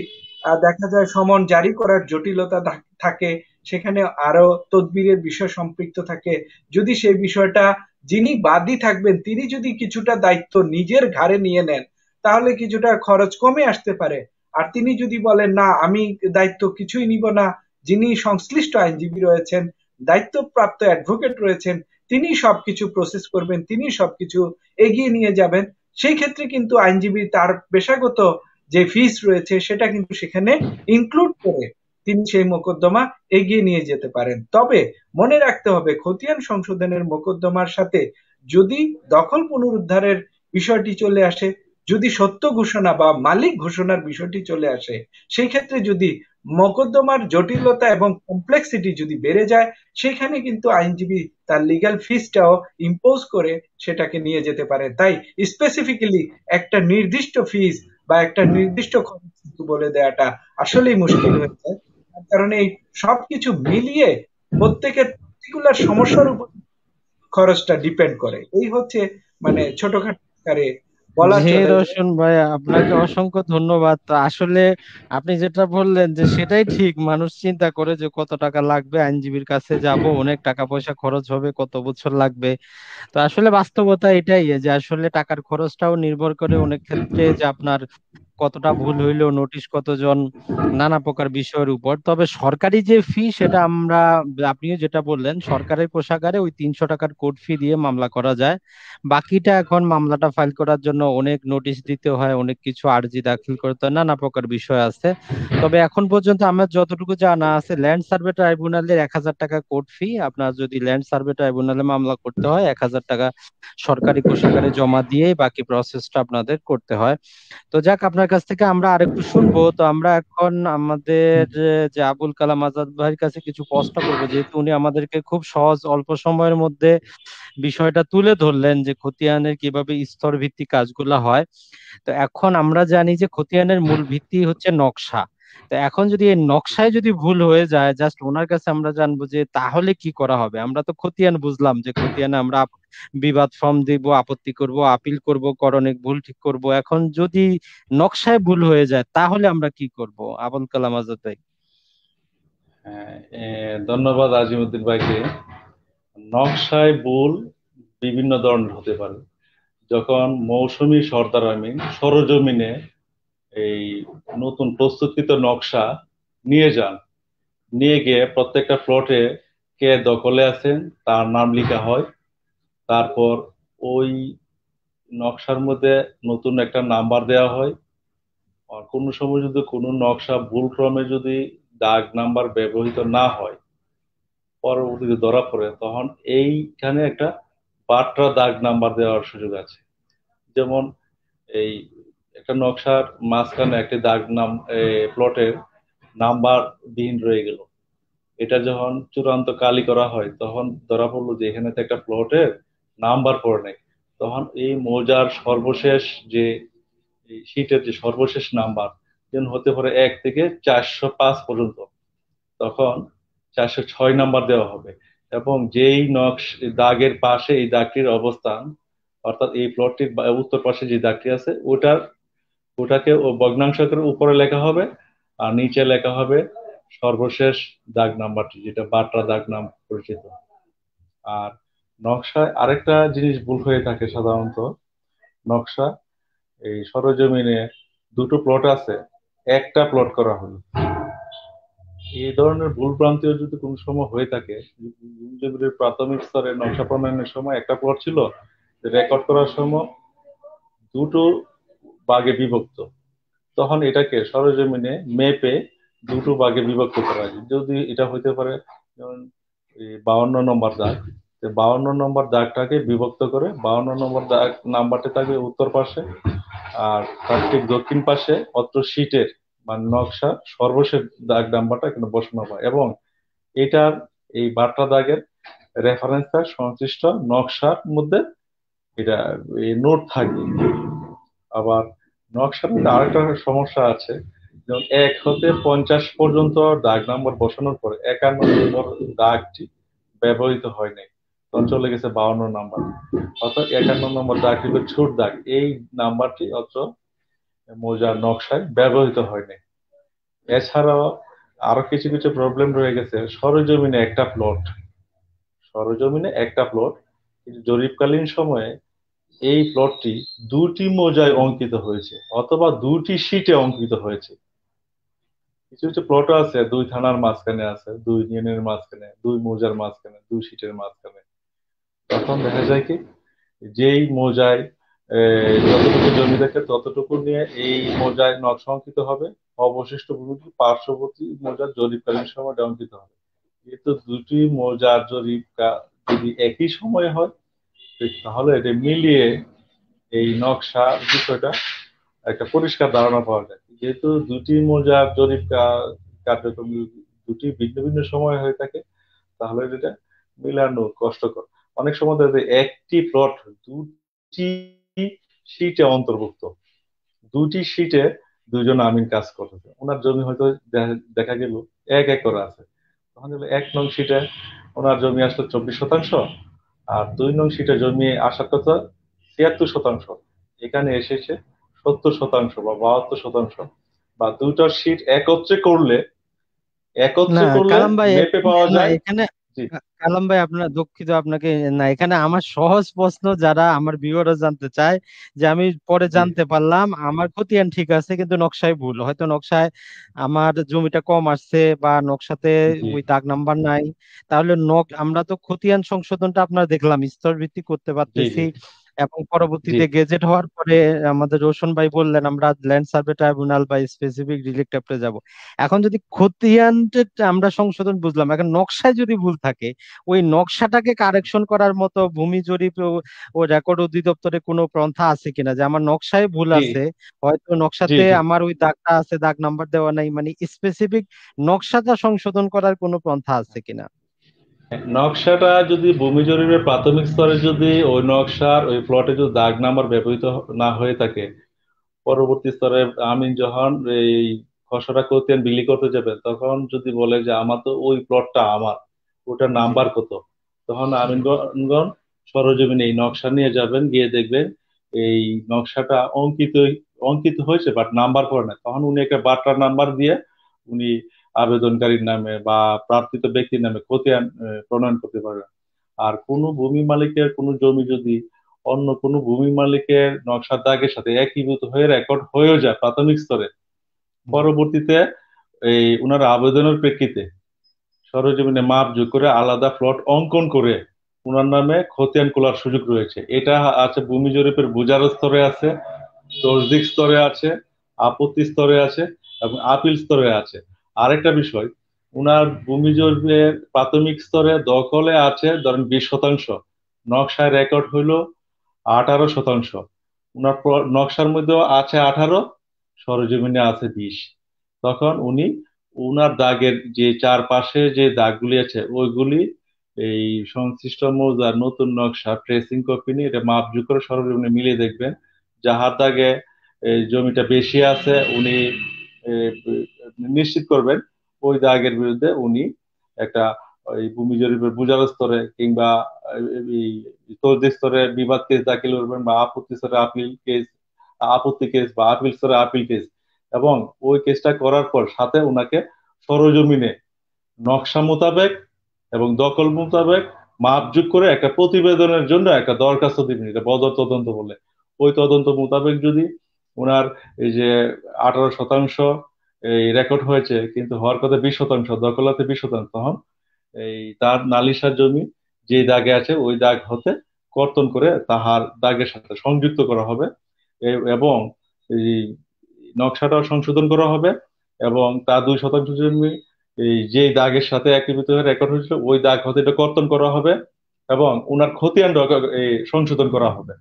দেখা যায় সমন জারি করার জটিলতা থাকে, সেখানে আরো তদবিরের বিষয় সম্পৃক্ত থাকে, যদি সেই বিষয়টা যিনি বাদী থাকবেন তিনি যদি কিছুটা দায়িত্ব নিজের ঘাড়ে নিয়ে নেন, তাহলে কিছুটা খরচ কমে আসতে পারে। আর তিনি যদি বলেন না আমি দায়িত্ব কিছুই নিব না, যিনি সংশ্লিষ্ট আইনজীবী রয়েছেন, দায়িত্বপ্রাপ্ত অ্যাডভোকেট রয়েছেন, তিনি সবকিছু প্রসেস করবেন, তিনি সবকিছু এগিয়ে নিয়ে যাবেন, সেই ক্ষেত্রে কিন্তু আইনজীবী তার পেশাগত যে ফিস রয়েছে সেটা কিন্তু সেখানে ইনক্লুড করে তিনি সেই মোকদ্দমা এগিয়ে নিয়ে যেতে পারেন। তবে মনে রাখতে হবে, খতিয়ান সংশোধনের মোকদ্দমার সাথে যদি দখল পুনরুদ্ধারের বিষয়টি চলে আসে, যদি সত্য ঘোষণা বা মালিক ঘোষণার বিষয়টি চলে আসে, সেই ক্ষেত্রে যদি মোকদ্দমার জটিলতা এবং কমপ্লেক্সিটি যদি বেড়ে যায়, সেখানে কিন্তু আইনজীবী তার লিগ্যাল ফিসটাও ইম্পোজ করে সেটাকে নিয়ে যেতে পারে। তাই স্পেসিফিক্যালি একটা নির্দিষ্ট ফিস বা একটা নির্দিষ্ট খরচ কিন্তু বলে দেওয়াটা আসলেই মুশকিল হয়ে যায়। তার কারণে এই সবকিছু মিলিয়ে প্রত্যেকের পার্টিকুলার সমস্যার উপর খরচটা ডিপেন্ড করে। এই হচ্ছে মানে ছোটখাটো আকারে বলা জি চলে যে রোশন ভাই, আপনাকে অসংখ্য ধন্যবাদ। তো আসলে আপনি যেটা বললেন যে সেটাই ঠিক, মানুষ চিন্তা করে যে কত টাকা লাগবে, আইনজীবীর কাছে যাব, অনেক টাকা পয়সা খরচ হবে, কত বছর লাগবে। তো আসলে বাস্তবতা এটাই যে আসলে টাকার খরচটাও নির্ভর করে অনেক ক্ষেত্রে যে আপনার কতটা ভুল হইলো, নোটিশ কতজন, নানা প্রকার বিষয়ের উপর। তবে সরকারি যে ফি সেটা আমরা, আপনিও যেটা বললেন, সরকারের কোষাগারে ওই 300 টাকার কোর্ট ফি দিয়ে মামলা করা যায়। বাকিটা এখন মামলাটা ফাইল করার জন্য অনেক নোটিশ দিতে হয়, অনেক কিছু আর্জি দাখিল করতে হয়, নানা প্রকার বিষয় আছে। তবে এখন পর্যন্ত আমার যতটুকু জানা আছে, ল্যান্ড সার্ভে ট্রাইব্যুনালের 1,000 টাকা কোর্ট ফি, আপনার যদি ল্যান্ড সার্ভে ট্রাইব্যুনালে মামলা করতে হয় 1,000 টাকা সরকারি কোষাগারে জমা দিয়েই বাকি প্রসেসটা আপনাদের করতে হয়। তো যাক, আপনার কাছ থেকে আমরা আরেকটু শুনবো। তো আমরা এখন আমাদের যে আবুল কালাম আজাদ ভাইয়ের কাছে কিছু প্রশ্ন করব, যেহেতু উনি আমাদেরকে খুব সহজ অল্প সময়ের মধ্যে বিষয়টা তুলে ধরলেন যে খতিয়ানের কিভাবে স্তর ভিত্তিক কাজগুলা হয়। তো এখন আমরা জানি যে খতিয়ানের মূল ভিত্তি হচ্ছে নকশা। তো এখন যদি এই নকশায় যদি ভুল হয়ে যায়, জাস্ট ওনার কাছে আমরা জানবো যে তাহলে কি করা হবে। আমরা তো খতিয়ান বুঝলাম যে খতিয়ানে আমরা বিবাদ ফর্ম দিব, আপত্তি করব, আপিল করব, করণিক ভুল ঠিক করব। এখন যদি নকশায় ভুল হয়ে যায় তাহলে আমরা কি করব, আবুল কালাম আজাদ ভাই? হ্যাঁ, ধন্যবাদ আজিমুদ্দিন ভাইকে। নকশায় ভুল বিভিন্ন ধরনের হতে পারে। যখন মৌসুমী সরদার আমিন সরজমিনে এই নতুন প্রস্তুতকৃত নকশা নিয়ে যান। নিয়ে গিয়ে প্রত্যেকটা প্লটে কে দখলে আছেন তার নাম লেখা হয়। তারপর ওই নকশার মধ্যে নতুন একটা নাম্বার দেওয়া হয়। আর কোনো সময় যদি কোনো নকশা ভুল ক্রমে যদি দাগ নাম্বার ব্যবহৃত না হয়, পরবর্তীতে ধরা পড়ে, তখন এইখানে একটা বাট্রা দাগ নাম্বার দেওয়ার সুযোগ আছে। যেমন এই একটা নকশার মাঝখানে একটি দাগ নাম প্লটের নাম্বার বিহীন রয়ে গেল, এটা যখন চূড়ান্ত কালি করা হয় তখন ধরা পড়লো যে এখানে তো একটা প্লটের নাম্বার পড়ে নাই। তখন এই মৌজার সর্বশেষ যে শীটের যে সর্বশেষ নাম্বার যেন হতে পারে 1 থেকে 405 পর্যন্ত, তখন 406 নাম্বার দেওয়া হবে। এবং যেই দাগের পাশে এই দাগটির অবস্থান, অর্থাৎ এই প্লটটির উত্তর পাশে যে দাগটি আছে ওটাকে ও ভগ্নাংশ করে উপরে লেখা হবে, আর নিচে লেখা হবে সর্বশেষ দাগ নাম্বারটি, যেটা বাট্রা দাগ নাম পরিচিত। আর নকশায় আরেকটা জিনিস ভুল হয়ে থাকে সাধারণত, নকশা এই সরজমিনে দুটো প্লট আছে, একটা প্লট করা হলো। এই ধরনের ভুল ভ্রান্তিও যদি কোনো সময় হয়ে থাকে, জমির প্রাথমিক স্তরে নকশা প্রণয়নের সময় একটা প্লট ছিল, রেকর্ড করার সময় দুটো ভাগে বিভক্ত, তখন এটাকে সরজমিনে মেপে দুটো ভাগে বিভক্ত করা হয়। যদি এটা হইতে পারে যেমন এই 52 নম্বর দাগ, 52 নম্বর দাগটাকে বিভক্ত করে 52 নম্বর দাগ নাম্বারটা থাকবে উত্তর পাশে, আর তার ঠিক দক্ষিণ পাশে অত্র শীটের মানে নকশা সর্বশেষ দাগ নাম্বারটা এখানে বসানো হয়। এবং এটার এই বার্তা দাগের রেফারেন্সটা সংশ্লিষ্ট নকশার মধ্যে এটা নোট থাকে। আবার নকশার মধ্যে আরেকটা সমস্যা আছে, যেমন 1 হতে 50 পর্যন্ত দাগ নাম্বার বসানোর পরে 51 নম্বর দাগটি ব্যবহৃত হয় নাই, তখন চলে গেছে 52 নাম্বার, অর্থাৎ 51 নম্বর দাগটি হলো ছোট দাগ, এই নাম্বারটি অত মৌজার নকশায় ব্যবহৃত হয় নাই। এছাড়াও আরো কিছু কিছু প্রবলেম রয়ে গেছে। সরজমিনে একটা প্লট কিন্তু জরিপকালীন সময়ে এই প্লটটি দুটি মৌজায় অঙ্কিত হয়েছে অথবা দুটি শীটে অঙ্কিত হয়েছে। কিছু কিছু প্লটও আছে 2 থানার মাঝখানে আছে, 2 ইউনিয়নের মাঝখানে, 2 মৌজার মাঝখানে, 2 শীটের মাঝখানে। তখন দেখা যায় কি, যেই মৌজায় যতটুকু জমি থাকে ততটুকু নিয়ে এই মৌজায় নকশা অঙ্কিত হবে, অবশিষ্ট ভূমিটি পার্শ্ববর্তী মৌজার জরিপকালীন সময় অঙ্কিত হবে। যেহেতু দুটি মৌজার জরিপ যদি একই সময়ে হয়, তাহলে এটা মিলিয়ে এই নকশার বিষয়টা একটা পরিষ্কার ধারণা পাওয়া যায়। যেহেতু দুটি মৌজার জরিপ কার্যক্রম দুটি ভিন্ন ভিন্ন সময় হয়ে থাকে, তাহলে এটা মিলানো কষ্টকর। অনেক সময় দেখা যায় একটি প্লট দুটি শীটে অন্তর্ভুক্ত, দুটি শীটে দুইজন আমিন কাজ করতেছে, ওনার জমি হয়তো দেখা গেল 1 একর আছে, তখন 1 নং শীটে ওনার জমি আসলো 24 শতাংশ, আর 2 নং শীটে জমি আসার কথা 76 শতাংশ, এখানে এসেছে 70 শতাংশ বা 72 শতাংশ। বা দুইটার শীট না একত্রে করলে কালাম ভাই, মেপে পাওয়া না যায়। এখানে জি, কালাম ভাই আপনার দুঃখিত আপনাকে, না এখানে আমার সহজ প্রশ্ন যারা আমার ভিউয়াররা জানতে চায়, যে আমি পরে জি, জানতে পারলাম আমার খতিয়ান ঠিক আছে কিন্তু নকশায় ভুল, হয়তো নকশায় আমার জমিটা কম আসছে বা নকশাতে জি, ওই দাগ নাম্বার নাই, তাহলে আমরা তো খতিয়ান সংশোধনটা আপনার দেখলাম স্তর ভিত্তিক করতে জি, জি, পারতেছি, এবং জি, পরবর্তীতে গেজেট হওয়ার পরে আমাদের রোশন ভাই বললেন আমরা ল্যান্ড সার্ভে ট্রাইব্যুনাল বা স্পেসিফিক রিলিক ট্যাবলে যাব। এখন যদি খতিয়ানটা আমরা সংশোধন বুঝলাম, এখন নকশায় যদি ভুল থাকে, ওই নকশাটাকে কারেকশন করার মতো ভূমি জরিপ ও রেকর্ড অধিদপ্তরে কোনো পন্থা আছে কিনা, যে আমার নকশায় ভুল জি, আছে, হয়তো জি, নকশাতে জি। আমার ওই দাগটা আছে, দাগ নাম্বার দেওয়া নাই, মানে স্পেসিফিক নকশাটা সংশোধন করার কোনো পন্থা আছে কিনা? নকশাটা যদি ভূমি জরিপের প্রাথমিক স্তরে যদি ওই নকশার ওই প্লটে যদি দাগ নাম্বার ব্যবহৃত না হয়ে থাকে, পরবর্তী স্তরে আমি যখন এই খসড়া খতিয়ান বিলি করতে যাবে তখন যদি বলে যে আমার তো ওই প্লটটা আমার, ওটার জি নাম্বার কত, তখন আমিনগণ সরজমিনে এই নকশা নিয়ে যাবেন, গিয়ে দেখবেন এই নকশাটা অঙ্কিত অঙ্কিত হয়েছে বাট নাম্বার পড়ে না, তখন উনি একটা বার্তার নাম্বার দিয়ে উনি আবেদনকারীর নামে বা প্রার্থিত ব্যক্তির নামে খতিয়ান প্রণয়ন করতে পারবেন। আর কোনো ভূমি মালিকের কোনো জমি যদি অন্য কোনো ভূমি মালিকের নকশার দাগের সাথে একীভূত হয়ে রেকর্ড হয়েও যায় প্রাথমিক স্তরে, পরবর্তীতে এই ওনার আবেদনের প্রেক্ষিতে সরেজমিনে মাপ যোগ করে আলাদা প্লট অঙ্কন করে ওনার নামে খতিয়ান খোলার সুযোগ রয়েছে। এটা আছে ভূমি জরিপের বুজার স্তরে আছে, তসদিক স্তরে আছে, আপত্তি স্তরে আছে এবং আপিল স্তরে আছে। আরেকটা বিষয়, উনার ভূমি জরিপের প্রাথমিক স্তরে দখলে আছে ধরেন 20%, নকশায় রেকর্ড হইলো 18%, উনার নকশার মধ্যেও আছে 18, সরজমিনে আছে 20। তখন উনি উনার দাগের যে চারপাশে যে দাগগুলি আছে ওইগুলি এই সংশ্লিষ্ট মৌজার নতুন নকশা ট্রেসিং কপি নিয়ে এটা মাপযোগ করে সরজমিনে মিলিয়ে দেখবেন। যাহার দাগে এই জমিটা বেশি আছে উনি এ, নিশ্চিত করবেন ওই দাগের বিরুদ্ধে উনি একটা ওই ভূমি জরিপের বুজার স্তরে কিংবা এই তদবির স্তরে বিবাদ কেস দাখিল করবেন, বা আপত্তি স্তরে আপিল কেস, আপত্তি কেস বা আপিল স্তরে আপিল কেস। এবং ওই কেসটা করার পর সাথে ওনাকে সরজমিনে নকশা মোতাবেক এবং দখল মোতাবেক মাপযোগ করে একটা প্রতিবেদনের জন্য একটা দরখাস্ত দিবেন, এটা বদর তদন্ত বলে। ওই তদন্ত মোতাবেক যদি ওনার এই যে 18% এই রেকর্ড হয়েছে কিন্তু হওয়ার কথা 20%, দখলাতে 20%, তখন এই তার নালিশার জমি যে দাগে আছে ওই দাগ হতে কর্তন করে তাহার দাগের সাথে সংযুক্ত করা হবে এবং এই নকশাটাও সংশোধন করা হবে এবং তার 2% জমি এই যে দাগের সাথে একীভূত হয়ে রেকর্ড হয়েছিল ওই দাগ হতে এটা কর্তন করা হবে এবং ওনার খতিয়ান এই সংশোধন করা হবে।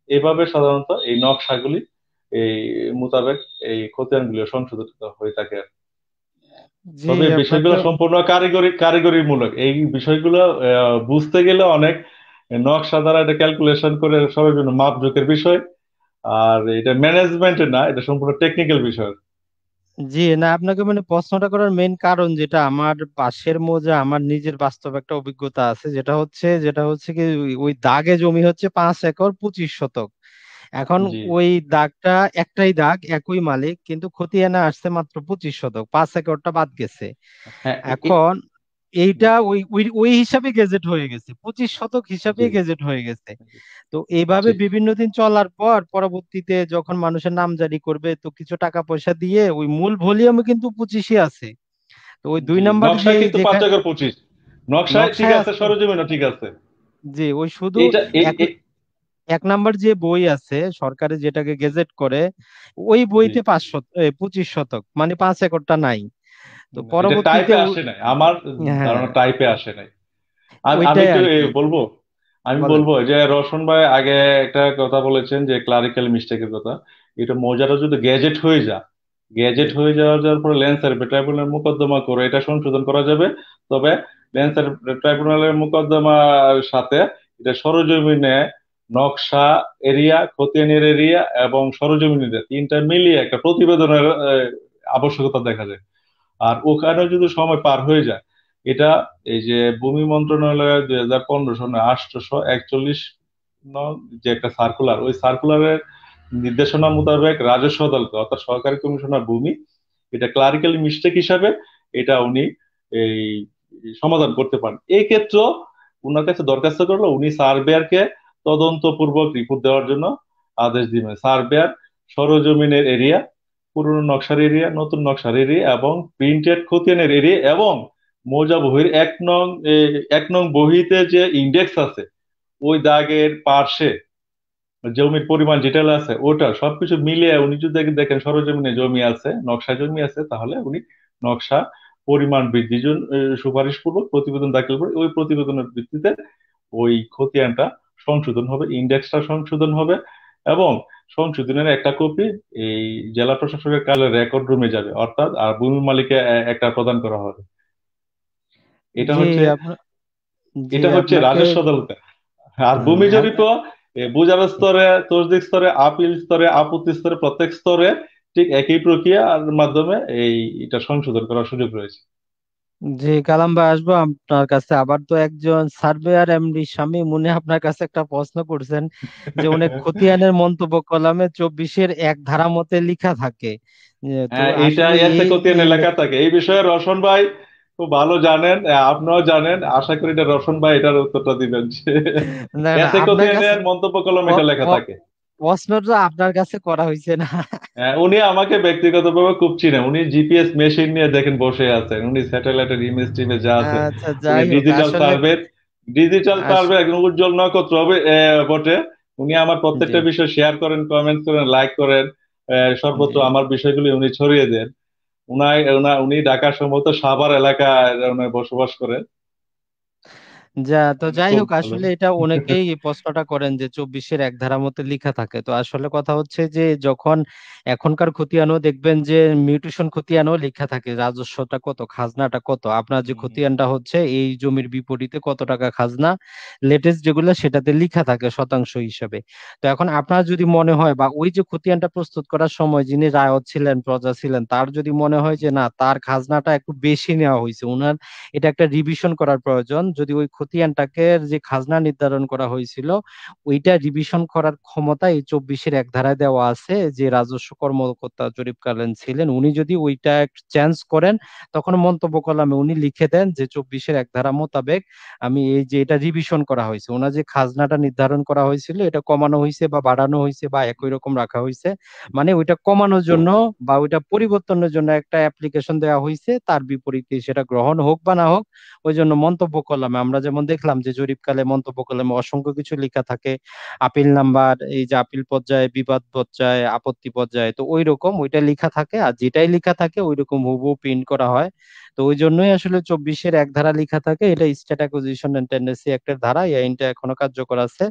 এভাবে সাধারণত এই নকশাগুলি এই মোতাবেক এই খতিয়ানগুলি সংশোধিত হয়ে থাকে। জি তবে আপনাকে বিষয়গুলো সম্পূর্ণ কারিগরি মূলক, এই বিষয়গুলো বুঝতে গেলে অনেক নকশা দ্বারা এটা ক্যালকুলেশন করে সবার জন্য মাপজোকের বিষয়। আর এটা ম্যানেজমেন্টের না, এটা সম্পূর্ণ টেকনিক্যাল বিষয়। জি না, আপনাকে মানে প্রশ্নটা করার মেইন কারণ যেটা আমার পাশের মৌজা, আমার নিজের বাস্তব একটা অভিজ্ঞতা আছে, যেটা হচ্ছে কি ওই দাগে জমি হচ্ছে 5 একর 25 শতক। এখন জি। ওই দাগটা একটাই দাগ, একই মালিক, কিন্তু খতিয়ানে আসছে মাত্র 25 শতক, 5 একরটা বাদ গেছে। হ্যাঁ এখন এইটা ওই ওই ওই হিসাবে গেজেট হয়ে গেছে, 25 শতক হিসাবে জি গেজেট হয়ে গেছে। তো এইভাবে জি বিভিন্ন দিন চলার পর পরবর্তীতে যখন মানুষের নাম জারি করবে, তো কিছু টাকা পয়সা দিয়ে ওই মূল ভলিউমে কিন্তু 25ই আছে। তো ওই দুই জি, নাম্বার যে নকশায় কিন্তু যেখানে 5 একর 25, নকশায় ঠিক নকশায় আছে, আছে, সরজমিনও ঠিক আছে। যে ওই শুধু এটা এক এক নাম্বার যে বই আছে সরকারে যেটাকে গেজেট করে, ওই জি, বইতে 25 শতক মানে 5 একরটা নাই। তো এটা পরবর্তীতে টাইপে আসে নাই, আমার হ্যাঁ ধারণা টাইপে আসে নাই। আমি ওইটাই একটু আর কি। বলবো, আমি বলেন। বলবো যে রওশন ভাই আগে একটা কথা বলেছেন যে ক্লারিক্যাল মিস্টেকের কথা। এটা মৌজাটা যদি গ্যাজেট হয়ে যায়, গ্যাজেট হয়ে যাওয়ার পরে ল্যান্সার ট্রাইব্যুনালে মোকদ্দমা করে এটা সংশোধন করা যাবে। তবে ল্যান্সার ট্রাইব্যুনালের মোকদ্দমার সাথে এটা সরজমিনে নকশা এরিয়া, খতিয়ানের এরিয়া এবং সরজমিন এরিয়া তিনটা মিলিয়ে একটা প্রতিবেদনের আবশ্যকতা দেখা যায়। আর ওখানে যদি সময় পার হয়ে যায়, এটা এই যে ভূমি মন্ত্রণালয়ের 2015 সনে 841 নং যে একটা সার্কুলার, ওই সার্কুলারের নির্দেশনা মোতাবেক রাজস্ব আদালত অর্থাৎ সরকারি কমিশনার ভূমি এটা ক্লারিক্যাল মিস্টেক হিসাবে এটা উনি এই সমাধান করতে পারেন। এই ক্ষেত্রে উনার কাছে দরখাস্ত করলো উনি সার্ভেয়ারকে তদন্তপূর্বক রিপোর্ট দেওয়ার জন্য আদেশ দিবেন। সার্ভেয়ার সরজমিনের এরিয়া, পুরনো নকশার এরিয়া, নতুন নকশার এরিয়া এবং প্রিন্টেড খতিয়ানের এরিয়া এবং মৌজা বহির 1 নং বহিতে যে ইন্ডেক্স আছে ওই দাগের পার্শ্বে জমির পরিমাণ যেটা আছে ওটা সবকিছু মিলিয়ে উনি যদি দেখেন সরজমিনে জমি আছে, নকশা জমি আছে, তাহলে উনি নকশা পরিমাণ বৃদ্ধির জন্য সুপারিশ পূর্বক প্রতিবেদন দাখিল করে ওই প্রতিবেদনের ভিত্তিতে ওই খতিয়ানটা সংশোধন হবে, ইন্ডেক্সটা সংশোধন হবে এবং সংশোধনের একটা কপি এই জেলা প্রশাসকের কালে রেকর্ড রুমে যাবে, অর্থাৎ আর ভূমি মালিককে একটা প্রদান করা হবে। এটা জি হচ্ছে আপনার জি এটা হচ্ছে আপনাকে রাজস্ব আদালতে। আর ভূমি জরিপ আমি বুজার স্তরে, তসদিক স্তরে, আপিল স্তরে, আপত্তি স্তরে, প্রত্যেক স্তরে ঠিক একই প্রক্রিয়ার মাধ্যমে এই এটা সংশোধন করার সুযোগ রয়েছে। জি কালাম ভাই, আসবো আপনার কাছে আবার। তো একজন সার্ভেয়ার এমডি স্বামী মুনে আপনার কাছে একটা প্রশ্ন করছেন যে অনেক খতিয়ানের মন্তব্য কলামে 24-এর 1 ধারা মতে লেখা থাকে, তো হ্যাঁ, এইটা আসলে এসে এই খতিয়ানে এই লেখা থাকে। এই বিষয়ে রওশন ভাই খুব ভালো জানেন, আপনিও জানেন। আশা করি এটা রোশন ভাই এটার উত্তরটা দিবেন যে না না, এসে আপনার কাছে খতিয়ানের মন্তব্য কলম এটা লেখা থাকে। প্রশ্নটা আপনার কাছে করা হয়েছে না। উনি আমাকে ব্যক্তিগতভাবে খুব চিনেন, উনি জিপিএস মেশিন নিয়ে দেখেন বসে আছেন, উনি স্যাটেলাইটের ইমেজ টিমে যা আছে, আচ্ছা, উনি যাই হোক ডিজিটাল আসলে সার্ভে, আস- একজন উজ্জ্বল নক্ষত্র হবে বটে। উনি আমার জি প্রত্যেকটা বিষয় শেয়ার করেন, কমেন্টস করেন, লাইক করেন, জি। সর্বত্র আমার বিষয়গুলি উনি ছড়িয়ে দেন। উনি ঢাকা সম্ভবত সাভার এলাকায় উনি বসবাস করেন। তো উনি যাই খুব হোক ভালো। আসলে এটা অনেকেই এই প্রশ্নটা করেন যে 24-এর এক ধারা মতে লেখা থাকে, তো আসলে কথা হচ্ছে যে যখন এখনকার খতিয়ানও দেখবেন যে মিউটেশন খতিয়ানও লেখা থাকে রাজস্বটা কত, খাজনাটা কত, আপনার যে হুম, হুম, খতিয়ানটা হচ্ছে এই জমির বিপরীতে কত টাকা খাজনা, লেটেস্ট যেগুলো সেটাতে লেখা থাকে শতাংশ হিসাবে। তো এখন আপনার যদি মনে হয় বা ওই যে খতিয়ানটা প্রস্তুত করার সময় যিনি রায়ত ছিলেন, প্রজা ছিলেন, তার যদি মনে হয় যে না তার খাজনাটা একটু বেশি নেওয়া হয়েছে, উনার এটা একটা রিভিশন করার প্রয়োজন, যদি ওই খতিয়ানটাকে যে খাজনা নির্ধারণ করা হয়েছিল ওইটা রিভিশন করার ক্ষমতা এই 24-এর এক ধারায় দেওয়া আছে, যে রাজস্ব কর্মকর্তা জরিপকালীন ছিলেন উনি যদি ওইটা চেঞ্জ করেন তখন মন্তব্য কলামে উনি লিখে দেন যে 24-এর এক ধারা মোতাবেক আমি এই যে এটা রিভিশন করা হয়েছে, ওনার যে খাজনাটা নির্ধারণ করা হয়েছিল এটা কমানো হয়েছে বা বাড়ানো হয়েছে বা একই রকম রাখা হয়েছে, মানে ওইটা কমানোর জন্য বা ওইটা পরিবর্তনের জন্য একটা অ্যাপ্লিকেশন দেওয়া হয়েছে, তার বিপরীতে সেটা গ্রহণ হোক বা না হোক ওই জন্য মন্তব্য কলামে আমরা যেমন দেখলাম যে জরিপকালে মন্তব্য কলামে অসংখ্য কিছু লেখা থাকে, আপিল নাম্বার, এই যে আপিল পর্যায়ে, বিবাদ পর্যায়ে, আপত্তি পর্যায়ে, তো ওই রকম ওইটা লেখা থাকে, আর যেটাই লেখা থাকে ওই রকম হুবহু প্রিন্ট করা হয়। তো ওই জন্যই আসলে 24-এর এক ধারা লেখা থাকে, এটা স্টেট অ্যাকুইজিশন এন্ড টেন্ডেন্সি অ্যাক্টের ধারা, এই আইনটা এখনো কার্যকর আছে।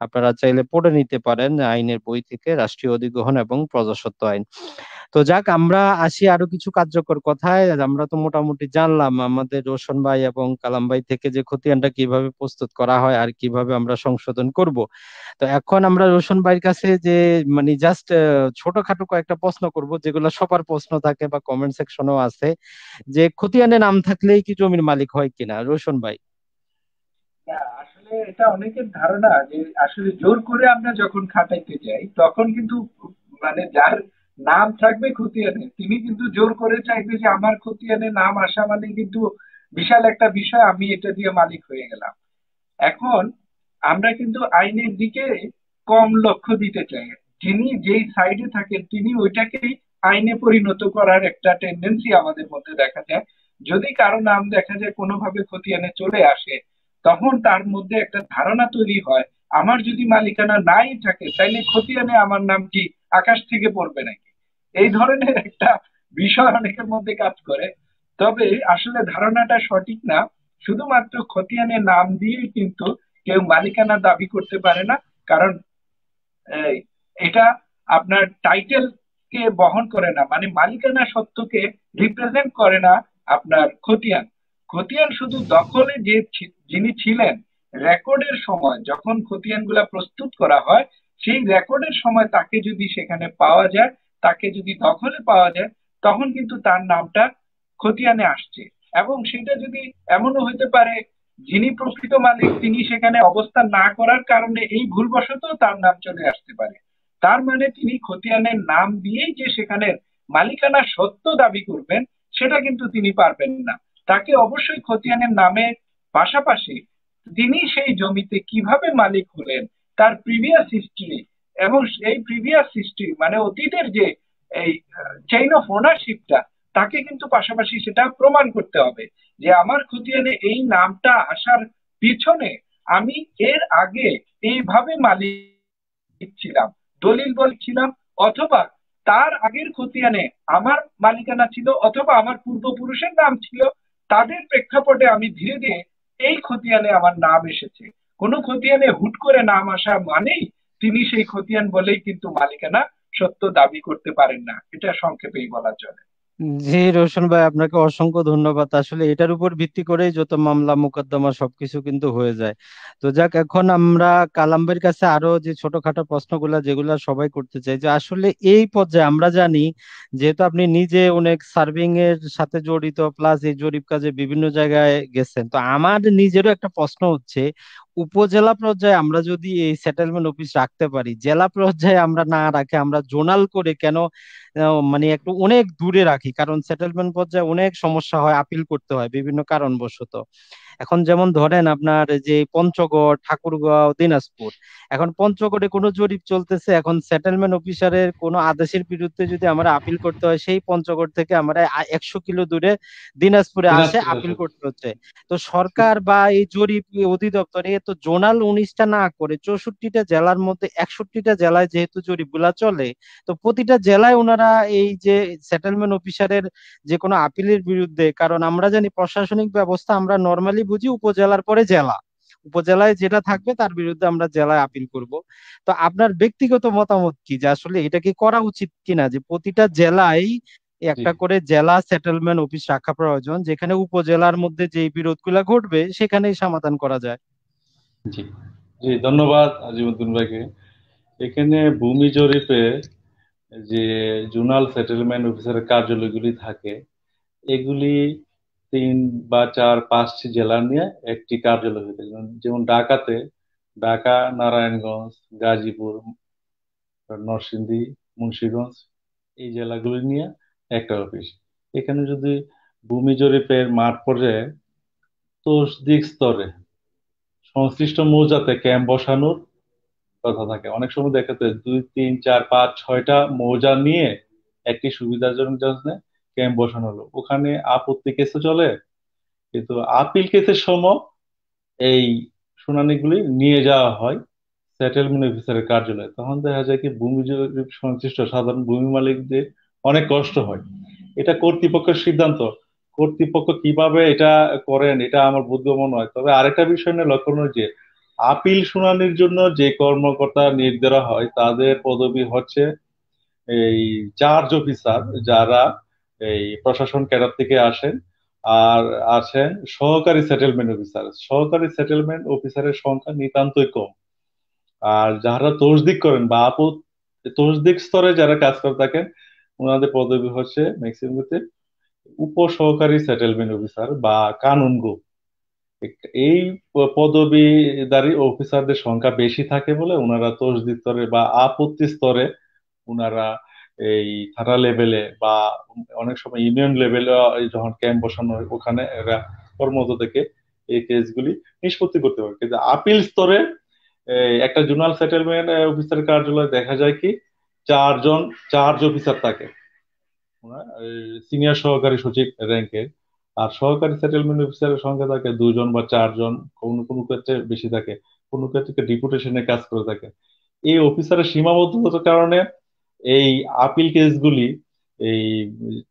আপনারা চাইলে পড়ে নিতে পারেন আইনের বই থেকে, রাষ্ট্রীয় অধিগ্রহণ এবং প্রজাস্বত্ব আইন। তো যাক, আমরা আসি আরো কিছু কার্যকর কথায়। আমরা তো মোটামুটি জানলাম আমাদের রোশন ভাই এবং কালাম ভাই থেকে যে খতিয়ানটা কিভাবে প্রস্তুত করা হয় আর কিভাবে আমরা সংশোধন করব। তো এখন আমরা রোশন ভাইয়ের কাছে যে মানে জাস্ট ছোটখাটো কয়েকটা প্রশ্ন করব যেগুলো সবার প্রশ্ন থাকে বা কমেন্ট সেকশনেও আছে, যে খতিয়ানে নাম থাকলেই কি জমির মালিক হয় কিনা, রোশন ভাই? না, আসলে এটা অনেকের ধারণা যে আসলে জোর করে আমরা যখন খাটাইতে যাই তখন কিন্তু মানে যার নাম থাকবে খতিয়ানে তিনি কিন্তু জোর করে চাইবে যে আমার খতিয়ানে নাম আসা মানে কিন্তু বিশাল একটা বিষয়, আমি এটা দিয়ে মালিক হয়ে গেলাম। এখন আমরা কিন্তু আইনের দিকে কম লক্ষ্য দিতে চাই, যিনি যেই সাইডে থাকেন তিনি ওইটাকেই আইনে পরিণত করার একটা টেন্ডেন্সি আমাদের মধ্যে দেখা যায়। যদি কারো নাম দেখা যায় কোনোভাবে খতিয়ানে চলে আসে তখন তার মধ্যে একটা ধারণা তৈরি হয় আমার যদি মালিকানা নাই থাকে তাইলে খতিয়ানে আমার নাম কি আকাশ থেকে পড়বে নাকি, এই ধরনের একটা বিষয় অনেকের মধ্যে কাজ করে। তবে আসলে ধারণাটা সঠিক না। শুধুমাত্র খতিয়ানের নাম দিয়েই কিন্তু কেউ মালিকানা দাবি করতে পারে না, কারণ এই, এটা আপনার টাইটেল কে বহন করে না, মানে মালিকানা সত্ত্বকে রিপ্রেজেন্ট করে না আপনার খতিয়ান। খতিয়ান শুধু দখলে যে যিনি ছিলেন রেকর্ডের সময় যখন খতিয়ান গুলা প্রস্তুত করা হয় সেই রেকর্ডের সময় তাকে যদি সেখানে পাওয়া যায়, তাকে যদি দখলে পাওয়া যায় তখন কিন্তু তার নামটা খতিয়ানে আসছে। এবং সেটা যদি এমনও হইতে পারে যিনি প্রকৃত মালিক তিনি সেখানে অবস্থান না করার কারণে এই ভুলবশত তার নাম চলে আসতে পারে। তার মানে তিনি খতিয়ানের নাম দিয়েই যে সেখানে মালিকানা সত্য দাবি করবেন সেটা কিন্তু তিনি পারবেন না। তাকে অবশ্যই খতিয়ানের নামে পাশাপাশি তিনি সেই জমিতে কিভাবে মালিক হলেন তার প্রিভিয়াস হিস্ট্রি, এবং এই প্রিভিয়াস হিস্ট্রি মানে অতীতের যে এই চেইন অফ ওনারশিপটা তাকে কিন্তু পাশাপাশি সেটা প্রমাণ করতে হবে যে আমার খতিয়ানে এই নামটা আসার পিছনে আমি এর আগে এইভাবে মালিক ছিলাম, দলিল বলছিলাম, অথবা তার আগের খতিয়ানে আমার মালিকানা ছিল অথবা আমার পূর্বপুরুষের নাম ছিল, তাদের প্রেক্ষাপটে আমি ধীরে ধীরে এই খতিয়ানে আমার নাম এসেছে। কোনো খতিয়ানে হুট করে নাম আসা মানেই তিনি সেই খতিয়ান বলেই কিন্তু মালিকানা সত্য দাবি করতে পারেন না, এটা সংক্ষেপেই বলা চলে। জি রোশন ভাই, আপনাকে অসংখ্য ধন্যবাদ। আসলে এটার উপর ভিত্তি করেই যত মামলা মোকদ্দমা সবকিছু কিন্তু হয়ে যায়। তো যাক, এখন আমরা কালাম্বের কাছে আরো যে ছোটখাটো প্রশ্নগুলা যেগুলা সবাই করতে চাই, যে আসলে এই পর্যায়ে আমরা জানি যেহেতু আপনি নিজে অনেক সার্ভিং এর সাথে জড়িত প্লাস এই জরিপ কাজে বিভিন্ন জায়গায় গেছেন, তো আমার নিজেরও একটা প্রশ্ন হচ্ছে উপজেলা পর্যায়ে আমরা যদি এই সেটেলমেন্ট অফিস রাখতে পারি, জেলা পর্যায়ে আমরা না রাখে আমরা জোনাল করে কেন মানে একটু অনেক দূরে রাখি? কারণ সেটেলমেন্ট পর্যায়ে অনেক সমস্যা হয়, আপিল করতে হয় বিভিন্ন কারণবশত। এখন যেমন ধরেন আপনার যে পঞ্চগড়, ঠাকুরগাঁও, দিনাজপুর, এখন পঞ্চগড়ে কোনো জরিপ চলতেছে, এখন সেটেলমেন্ট অফিসারের কোনো আদেশের বিরুদ্ধে যদি আমরা আপিল করতে হয়, সেই পঞ্চগড় থেকে আমরা 100 কিলো দূরে দিনাজপুরে আসে দিনাজপুরে আপিল আসে। করতে হচ্ছে। তো সরকার বা এই জরিপ অধিদপ্তর এ তো জোনাল 19টা না করে 64টা জেলার মধ্যে 61টা জেলায় যেহেতু জরিপগুলা চলে, তো প্রতিটা জেলায় ওনারা এই যে সেটেলমেন্ট অফিসারের যে কোনো আপিলের বিরুদ্ধে, কারণ আমরা জানি প্রশাসনিক ব্যবস্থা আমরা নর্মালি বুঝি উপজেলার পরে জেলা, উপজেলায় যেটা থাকবে তার বিরুদ্ধে আমরা জেলায় আপিল করব। তো আপনার ব্যক্তিগত মতামত কি, যে আসলে এটা কি করা উচিত কিনা, যে প্রতিটা জেলায় জি একটা করে জেলা সেটেলমেন্ট অফিস রাখা প্রয়োজন, যেখানে উপজেলার মধ্যে যে বিরোধগুলা ঘটবে সেখানেই সমাধান করা যায়? জি জি, ধন্যবাদ আজিমুদ্দিন ভাইকে। এখানে ভূমি জরিপে যে জোনাল সেটেলমেন্ট অফিসারের কার্যালয়গুলি থাকে, এগুলি 3 বা 4 5টি জেলা নিয়ে একটি কার্যালয় হয়ে থাকে। যেমন ঢাকাতে ঢাকা, নারায়ণগঞ্জ, গাজীপুর, নরসিংদী, মুন্সিগঞ্জ, এই জেলাগুলি নিয়ে একটা অফিস। এখানে যদি ভূমি জরিপের মাঠ পর্যায়ে তসদিক স্তরে সংশ্লিষ্ট মৌজাতে ক্যাম্প বসানোর কথা থাকে। অনেক সময় দেখা যায় 2 3 4 5 6টা মৌজা নিয়ে একটি সুবিধাজনক জন্য ক্যাম্প বসানো হলো, ওখানে আপত্তি কেসে চলে, কিন্তু আপিল কেসের সময় এই শুনানিগুলি নিয়ে যাওয়া হয় সেটেলমেন্ট অফিসারের কার্যালয়ে। তখন দেখা যায় কি ভূমি জরিপ সংশ্লিষ্ট সাধারণ ভূমি মালিকদের অনেক কষ্ট হয়। এটা কর্তৃপক্ষের সিদ্ধান্ত, কর্তৃপক্ষ কিভাবে এটা করেন এটা আমার বোধগম্য নয়। তবে আরেকটা বিষয় নিয়ে লক্ষণীয় যে আপিল শুনানির জন্য যে কর্মকর্তা নিয়োগ দেওয়া হয় তাদের পদবি হচ্ছে এই চার্জ অফিসার, যারা এই প্রশাসন ক্যাডার থেকে আসেন। আর আছেন সহকারী সেটেলমেন্ট অফিসার। সহকারী সেটেলমেন্ট অফিসারের সংখ্যা নিতান্তই কম। আর যারা তসদিক করেন বা তসদিক স্তরে যারা কাজ করে থাকেন, ওনাদের পদবি হচ্ছে ম্যাক্সিমাম উপসহকারী সেটেলমেন্ট অফিসার বা কানুনগো। এই পদবীধারী অফিসারদের সংখ্যা বেশি থাকে বলে ওনারা তসদিক স্তরে বা আপত্তি স্তরে ওনারা এই থানা লেভেলে বা অনেক সময় ইউনিয়ন লেভেলে যখন ক্যাম্প বসানো হয় ওখানে এরা কর্মরত থেকে এই কেসগুলি নিষ্পত্তি করতে পারে। কিন্তু আপিল স্তরে একটা জোনাল সেটেলমেন্ট অফিসারের কার্যালয়ে দেখা যায় কি 4 জন চার্জ অফিসার থাকে, সিনিয়র সহকারী সচিব র্যাঙ্কের। আর সহকারী সেটেলমেন্ট অফিসারের সংখ্যা থাকে 2 জন বা 4 জন, কোনো কোনো ক্ষেত্রে বেশি থাকে, কোনো ক্ষেত্রে ডিপুটেশনে কাজ করে থাকে। এই অফিসারের সীমাবদ্ধতার কারণে এই আপিল কেসগুলি এই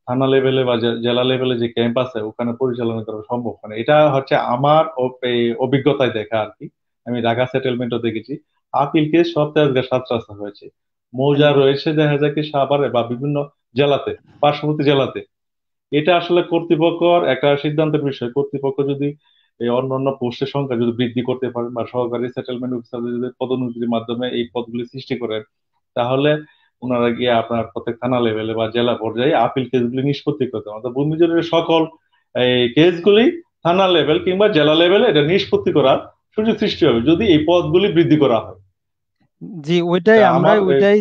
থানা লেভেলে বা জেলা লেভেলে যে ক্যাম্প আছে ওখানে পরিচালনা করা সম্ভব হয় না। এটা হচ্ছে আমার এই অভিজ্ঞতায় দেখা আর কি। আমি ঢাকা সেটেলমেন্টও দেখেছি আপিল কেস সব তেজগাঁ সাত রাস্তা হয়েছে। মৌজা রয়েছে দেখা যায় কি সাভারে বা বিভিন্ন জেলাতে, পার্শ্ববর্তী জেলাতে। এটা আসলে কর্তৃপক্ষর একটা সিদ্ধান্তের বিষয়। কর্তৃপক্ষ যদি এই অন্যান্য পোস্টের সংখ্যা যদি বৃদ্ধি করতে পারেন বা সহকারী সেটেলমেন্ট অফিসার যদি পদোন্নতির মাধ্যমে এই পদগুলি সৃষ্টি করেন, তাহলে ওনারা গিয়ে আপনার প্রত্যেক থানা লেভেলে বা জেলা পর্যায়ে আপিল কেসগুলি নিষ্পত্তি করতে হবে। অর্থাৎ ভূমি জরিপের সকল এই কেসগুলি থানা লেভেল কিংবা জেলা লেভেলে এটা নিষ্পত্তি করার সুযোগ সৃষ্টি হবে যদি এই পদগুলি বৃদ্ধি করা হয়। জি, ওইটাই তা আমরা আমার ওইটাই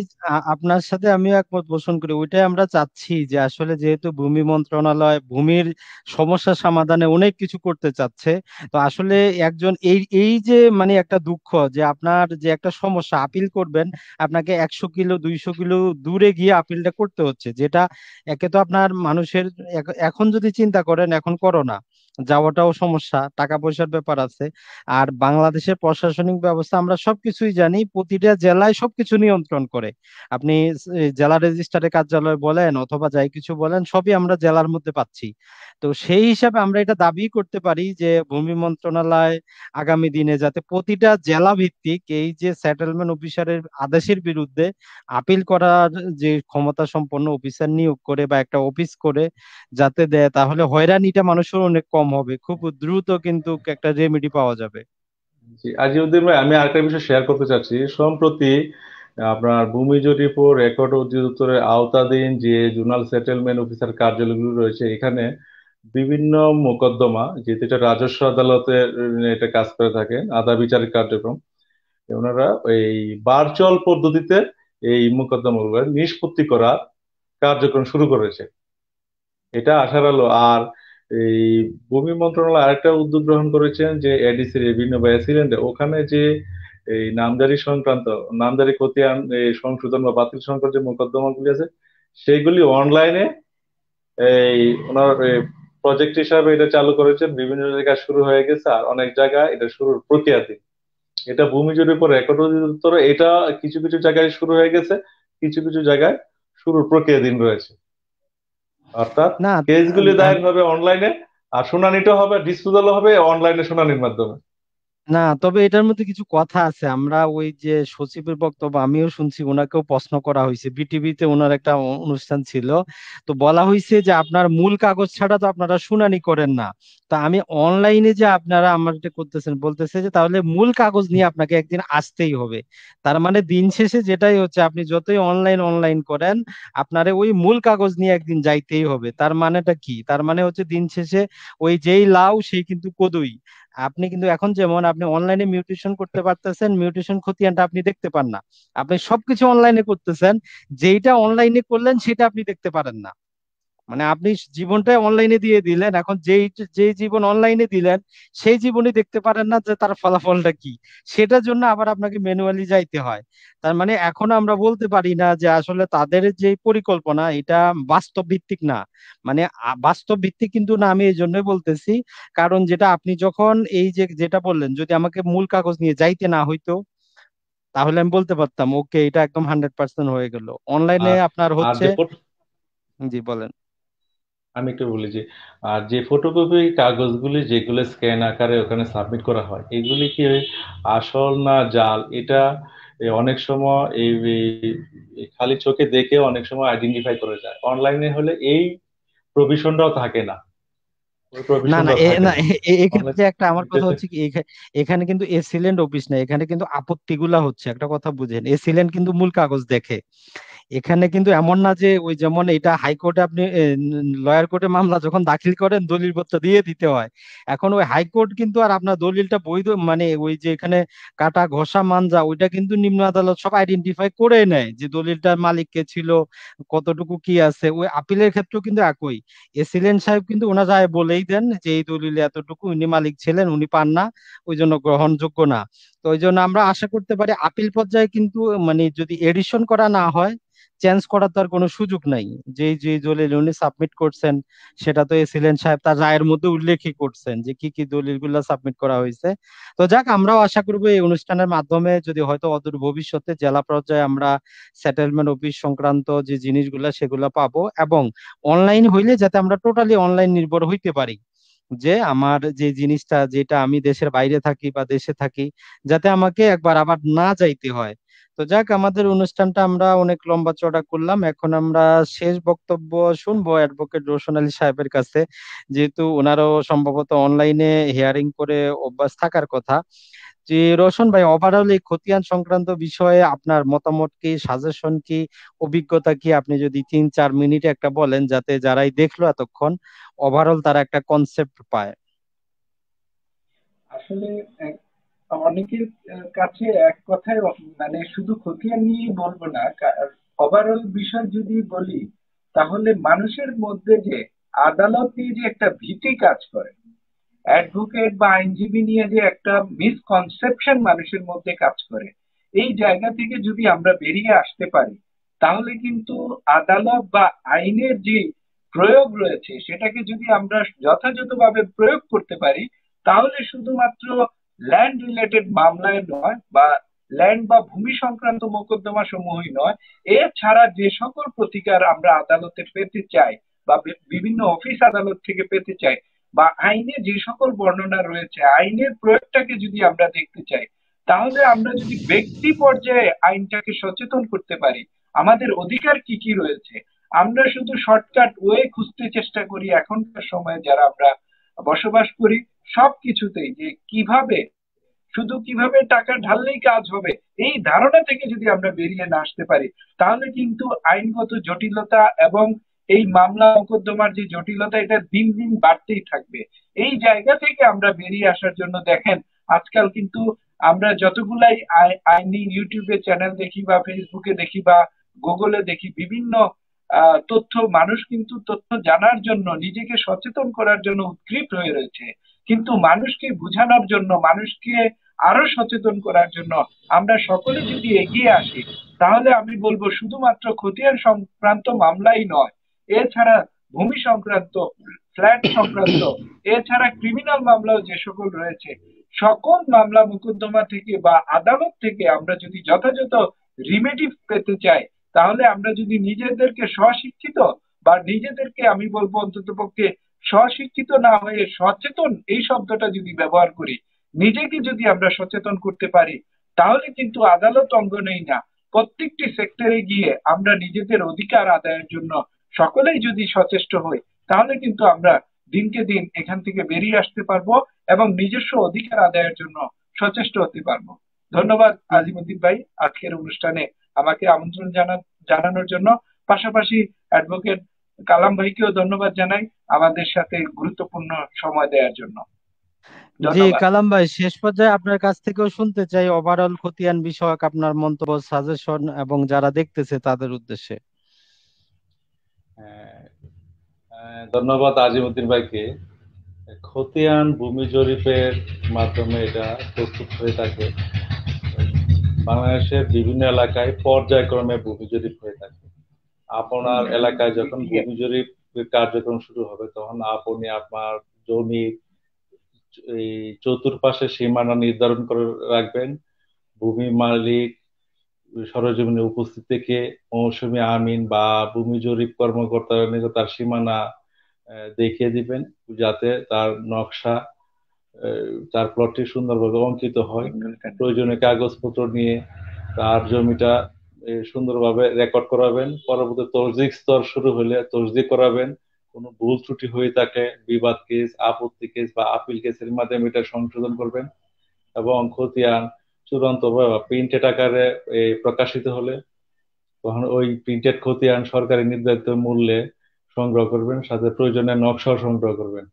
আপনার সাথে আমি একমত পোষণ করি। ওইটাই আমরা চাচ্ছি যে আসলে যেহেতু ভূমি মন্ত্রণালয় ভূমির সমস্যা সমাধানে অনেক কিছু করতে চাচ্ছে, তো আসলে একজন এই এই যে মানে একটা দুঃখ যে আপনার যে একটা সমস্যা আপিল করবেন, আপনাকে 100 কিলো 200 কিলো দূরে গিয়ে আপিলটা করতে হচ্ছে, যেটা একে তো আপনার মানুষের এখন যদি চিন্তা করেন, এখন করোনা যাওয়াটাও সমস্যা, টাকা পয়সার ব্যাপার আছে। আর বাংলাদেশের প্রশাসনিক ব্যবস্থা আমরা সবকিছুই জানি, প্রতিটা জেলায় সবকিছু নিয়ন্ত্রণ করে। আপনি জেলা রেজিস্ট্রারের কার্যালয় বলেন অথবা যাই কিছু বলেন, সবই আমরা জেলার মধ্যে পাচ্ছি। তো সেই হিসাবে আমরা এটা দাবি করতে পারি যে ভূমি মন্ত্রণালয় আগামী দিনে যাতে প্রতিটা জেলা ভিত্তিক এই যে সেটেলমেন্ট অফিসারের আদেশের বিরুদ্ধে আপিল করার যে ক্ষমতা সম্পন্ন অফিসার নিয়োগ করে বা একটা অফিস করে যাতে দেয়, তাহলে হয়রানিটা মানুষের অনেক কম হবে, খুব দ্রুত কিন্তু একটা রেমেডি পাওয়া যাবে। জি, আজিউদ্দিন ভাই, আমি আরেকটা বিষয় শেয়ার করতে চাচ্ছি। সম্প্রতি আপনার ভূমি জরিপ ও রেকর্ড অধিদপ্তরের আওতাধীন যে জোনাল সেটেলমেন্ট অফিসার কার্যালয়গুলো রয়েছে, এখানে বিভিন্ন মোকদ্দমা, যেহেতু এটা রাজস্ব আদালতে এটা কাজ করে থাকে, আদা বিচারিক কার্যক্রম, ওনারা এই ভার্চুয়াল পদ্ধতিতে এই মোকদ্দমাগুলো নিষ্পত্তি করার কার্যক্রম শুরু করেছে। এটা আশার আলো। আর এই ভূমি মন্ত্রণালয় আরেকটা উদ্যোগ গ্রহণ করেছেন, যে এডিসি রেভিনিউ বা অ্যাসিডেন্ট, ওখানে যে এই নামজারি সংক্রান্ত, নামজারি খতিয়ান এই সংশোধন বা বাতিল সংক্রান্ত যে মোকদ্দমাগুলি আছে, সেগুলি অনলাইনে এই ওনার প্রজেক্ট হিসাবে এটা চালু করেছেন। বিভিন্ন জায়গায় শুরু হয়ে গেছে, আর অনেক জায়গায় এটা শুরুর প্রক্রিয়াতে। এটা ভূমি জরিপ ও রেকর্ড অধিদপ্তর, এটা কিছু কিছু জায়গায় শুরু হয়ে গেছে, কিছু কিছু জায়গায় শুরুর প্রক্রিয়াধীন রয়েছে। অর্থাৎ না কেসগুলি দায়ের হবে অনলাইনে, আর শুনানিটা হবে, ডিসপোজাল হবে অনলাইনে শুনানির মাধ্যমে। না, তবে এটার মধ্যে কিছু কথা আছে। আমরা ওই যে সচিবের বক্তব্য আমিও শুনছি, ওনাকেও প্রশ্ন করা হয়েছে, বিটিভিতে ওনার একটা অনুষ্ঠান ছিল। তো বলা হয়েছে যে আপনার মূল কাগজ ছাড়া তো আপনারা শুনানি করেন না। তা আমি অনলাইনে যে আপনারা আমার এটা করতেছেন, বলতেছে যে তাহলে মূল কাগজ নিয়ে আপনাকে একদিন আসতেই হবে। তার মানে দিন শেষে যেটাই হচ্ছে, আপনি যতই অনলাইন অনলাইন করেন, আপনারে ওই মূল কাগজ নিয়ে একদিন যাইতেই হবে। তার মানেটা কি? তার মানে হচ্ছে দিন শেষে ওই যেই লাউ সেই কিন্তু কদুই। আপনি কিন্তু এখন যেমন আপনি অনলাইনে মিউটেশন করতে পারতেছেন, মিউটেশন খতিয়ানটা আপনি দেখতে পান না। আপনি সবকিছু অনলাইনে করতেছেন, যেইটা অনলাইনে করলেন সেটা আপনি দেখতে পারেন না। মানে আপনি জীবনটাই অনলাইনে দিয়ে দিলেন, এখন যেই যেই জীবন অনলাইনে দিলেন সেই জীবনই দেখতে পারেন না যে তার ফলাফলটা কি। সেটার জন্য আবার আপনাকে ম্যানুয়ালি যাইতে হয়। তার মানে এখন আমরা বলতে পারি না যে আসলে তাদের যে পরিকল্পনা এটা বাস্তব ভিত্তিক না। মানে বাস্তব ভিত্তিক কিন্তু না, আমি এই জন্যই বলতেছি, কারণ যেটা আপনি যখন এই যে যেটা বললেন, যদি আমাকে মূল কাগজ নিয়ে যাইতে না হইতো, তাহলে আমি বলতে পারতাম ওকে এটা একদম 100% হয়ে গেল। অনলাইনে আর আপনার আর হচ্ছে। যে জি বলেন। আমি একটু বলি যে, আর যে ফটোকপি কাগজগুলি যেগুলো স্ক্যান আকারে ওখানে সাবমিট করা হয়, এগুলি কি আসল না জাল, এটা অনেক সময় এই খালি চোখে দেখে অনেক সময় আইডেন্টিফাই করে যায়। অনলাইনে হলে এই প্রভিশনটাও থাকে না, ওই না না প্রভিশনটাও থাকে না না। অনলাইন এক্ষেত্রে একটা আমার কথা হচ্ছে কি, এখানে কিন্তু এসিলেন্ট অফিস না, এখানে কিন্তু আপত্তিগুলা হচ্ছে, একটা কথা বুঝেন, এসিলেন্ট কিন্তু মূল কাগজ দেখে। এখানে কিন্তু এমন না যে ওই যেমন এটা হাইকোর্টে আপনি লয়ার কোর্টে মামলা যখন দাখিল করেন দলিলপত্র দিয়ে দিতে হয়। এখন ওই হাইকোর্ট কিন্তু আর আপনার দলিলটা বৈধ, মানে ওই যে এখানে কাটা ঘষা মানজা ওইটা কিন্তু নিম্ন আদালত সব আইডেন্টিফাই করে নেয় যে দলিলটার মালিক কে ছিল, কতটুকু কি আছে। ওই আপিলের ক্ষেত্রেও কিন্তু একই। এসিলেন্ট সাহেব কিন্তু ওনা যায় বলেই দেন যে এই দলিলে এতটুকু উনি মালিক ছিলেন, উনি পান না, ওই জন্য গ্রহণযোগ্য না। তো ওই জন্য আমরা আশা করতে পারি আপিল পর্যায়ে কিন্তু মানে যদি এডিশন করা না হয়, চেঞ্জ করার তো আর কোনো সুযোগ নাই। যে যে দলিল উনি সাবমিট করছেন সেটা তো এসিলেন্ট সাহেব তার রায়ের মধ্যে উল্লেখই করছেন যে কি কি দলিলগুলো সাবমিট করা হয়েছে। তো যাক, আমরাও আশা করবো এই অনুষ্ঠানের মাধ্যমে যদি হয়তো অদূর ভবিষ্যতে জেলা পর্যায়ে আমরা সেটেলমেন্ট অফিস সংক্রান্ত যে জিনিসগুলা সেগুলো পাবো, এবং অনলাইন হইলে যাতে আমরা টোটালি অনলাইন নির্ভর হইতে পারি। যে আমার যে জিনিসটা, যেটা আমি দেশের বাইরে থাকি বা দেশে থাকি, যাতে আমাকে একবার আবার না যাইতে হয়। তো যাক, আমাদের অনুষ্ঠানটা আমরা অনেক লম্বা চড়া করলাম। এখন আমরা শেষ বক্তব্য শুনবো অ্যাডভোকেট রোশন আলী সাহেবের কাছে, যেহেতু ওনারও সম্ভবত অনলাইনে হিয়ারিং করে অভ্যাস থাকার কথা। যে রোশন ভাই, ওভারঅল এই খতিয়ান সংক্রান্ত বিষয়ে আপনার মতামত কি, সাজেশন কি, অভিজ্ঞতা কি, আপনি যদি 3-4 মিনিটে একটা বলেন, যাতে যারাই দেখলো এতক্ষণ ওভারঅল তারা একটা কনসেপ্ট পায়। আসলে অনেকের কাছে এক কথায় মানে শুধু খতিয়ান নিয়েই বলবো না, ওভারঅল বিষয় যদি বলি, তাহলে মানুষের মধ্যে যে আদালত নিয়ে যে একটা ভীতি কাজ করে, অ্যাডভোকেট বা আইনজীবী নিয়ে যে একটা মিসকনসেপশন মানুষের মধ্যে কাজ করে, এই জায়গা থেকে যদি আমরা বেরিয়ে আসতে পারি, তাহলে কিন্তু আদালত বা আইনের যে প্রয়োগ রয়েছে সেটাকে যদি আমরা যথাযথভাবে প্রয়োগ করতে পারি, তাহলে শুধুমাত্র ল্যান্ড রিলেটেড মামলায় নয়, বা ল্যান্ড বা ভূমি সংক্রান্ত মোকদ্দমা সমূহই নয়, এছাড়া যে সকল প্রতিকার আমরা আদালতে পেতে চাই বা বিভিন্ন অফিস আদালত থেকে পেতে চাই, বা আইনে যে সকল বর্ণনা রয়েছে আইনের প্রয়োগটাকে যদি আমরা দেখতে চাই, তাহলে আমরা যদি ব্যক্তি পর্যায়ে আইনটাকে সচেতন করতে পারি আমাদের অধিকার কি কি রয়েছে। আমরা শুধু শর্টকাট ওয়ে খুঁজতে চেষ্টা করি এখনকার সময়ে যারা আমরা বসবাস করি, সবকিছুতেই যে কিভাবে, শুধু কিভাবে টাকা ঢাললেই কাজ হবে, এই ধারণা থেকে যদি আমরা বেরিয়ে না আসতে পারি, তাহলে কিন্তু আইনগত জটিলতা এবং এই মামলা মোকদ্দমার যে জটিলতা, এটা দিন দিন বাড়তেই থাকবে। এই জায়গা থেকে আমরা বেরিয়ে আসার জন্য দেখেন, আজকাল কিন্তু আমরা যতগুলাই আইনি ইউটিউবে চ্যানেল দেখি বা ফেসবুকে দেখি বা গুগলে দেখি, বিভিন্ন তথ্য, মানুষ কিন্তু তথ্য জানার জন্য, নিজেকে সচেতন করার জন্য উদ্গ্রীব হয়ে রয়েছে। কিন্তু মানুষকে বোঝানোর জন্য, মানুষকে আরো সচেতন করার জন্য আমরা সকলে যদি এগিয়ে আসি, তাহলে আমি বলবো শুধুমাত্র খতিয়ান সংক্রান্ত মামলাই নয়, এছাড়া ভূমি সংক্রান্ত, ফ্ল্যাট সংক্রান্ত, এছাড়া ক্রিমিনাল মামলাও যে সকল রয়েছে, সকল মামলা মোকদ্দমা থেকে বা আদালত থেকে আমরা যদি যথাযথ রিমেডি পেতে চাই, তাহলে আমরা যদি নিজেদেরকে স্বশিক্ষিত বা নিজেদেরকে, আমি বলবো অন্তত পক্ষে স্বশিক্ষিত না হয়ে সচেতন এই শব্দটা যদি ব্যবহার করি, নিজেকে যদি আমরা সচেতন করতে পারি, তাহলে কিন্তু আদালত অঙ্গনেই না, প্রত্যেকটি সেক্টরে গিয়ে আমরা নিজেদের অধিকার আদায়ের জন্য সকলেই যদি সচেষ্ট হই, তাহলে কিন্তু আমরা দিনকে দিন এখান থেকে বেরিয়ে আসতে পারবো এবং নিজস্ব অধিকার আদায়ের জন্য সচেষ্ট হতে পারবো। ধন্যবাদ আজিমুদ্দিন ভাই আজকের অনুষ্ঠানে আমাকে আমন্ত্রণ জানানোর জন্য। পাশাপাশি অ্যাডভোকেট কালাম ভাইকেও ধন্যবাদ জানাই আমাদের সাথে গুরুত্বপূর্ণ সময় দেওয়ার জন্য। জি ধন্যবাদ। কালাম ভাই, শেষ পর্যায়ে আপনার কাছ থেকেও শুনতে চাই ওভারঅল খতিয়ান বিষয়ক আপনার মন্তব্য, সাজেশন এবং যারা দেখতেছে তাদের উদ্দেশ্যে। হ্যাঁ, ধন্যবাদ আজিমউদ্দিন ভাইকে। খতিয়ান ভূমি জরিপের মাধ্যমে এটা প্রস্তুত হয়ে থাকে। বাংলাদেশের বিভিন্ন এলাকায় পর্যায়ক্রমে ভূমি জরিপ হয়ে থাকে। আপনার এলাকায় যখন ভূমি জরিপ কার্যক্রম শুরু হবে, তখন আপনি আপনার জমি এই চতুর্পাশে সীমানা নির্ধারণ করে রাখবেন। ভূমি মালিক সরেজমিনে উপস্থিত থেকে মৌসুমী আমিন বা ভূমি জরিপ কর্মকর্তার নিকট তার সীমানা দেখিয়ে দিবেন, যাতে তার নকশা, তার প্লটটি সুন্দরভাবে অঙ্কিত হয়। প্রয়োজনীয় কাগজপত্র নিয়ে তার জমিটা সুন্দরভাবে রেকর্ড করাবেন। পরবর্তী তসদিক স্তর শুরু হলে তসদিক করাবেন। কোনো ভুল ত্রুটি হয়ে থাকে, বিবাদ কেস, আপত্তি কেস বা আপিল কেসের মাধ্যমে এটা সংশোধন করবেন। এবং খতিয়ান চূড়ান্ত বা প্রিন্টেড আকারে প্রকাশিত হলে তখন ওই প্রিন্টেড খতিয়ান সরকারি নির্ধারিত মূল্যে সংগ্রহ করবেন, সাথে প্রয়োজনীয় নকশাও সংগ্রহ করবেন।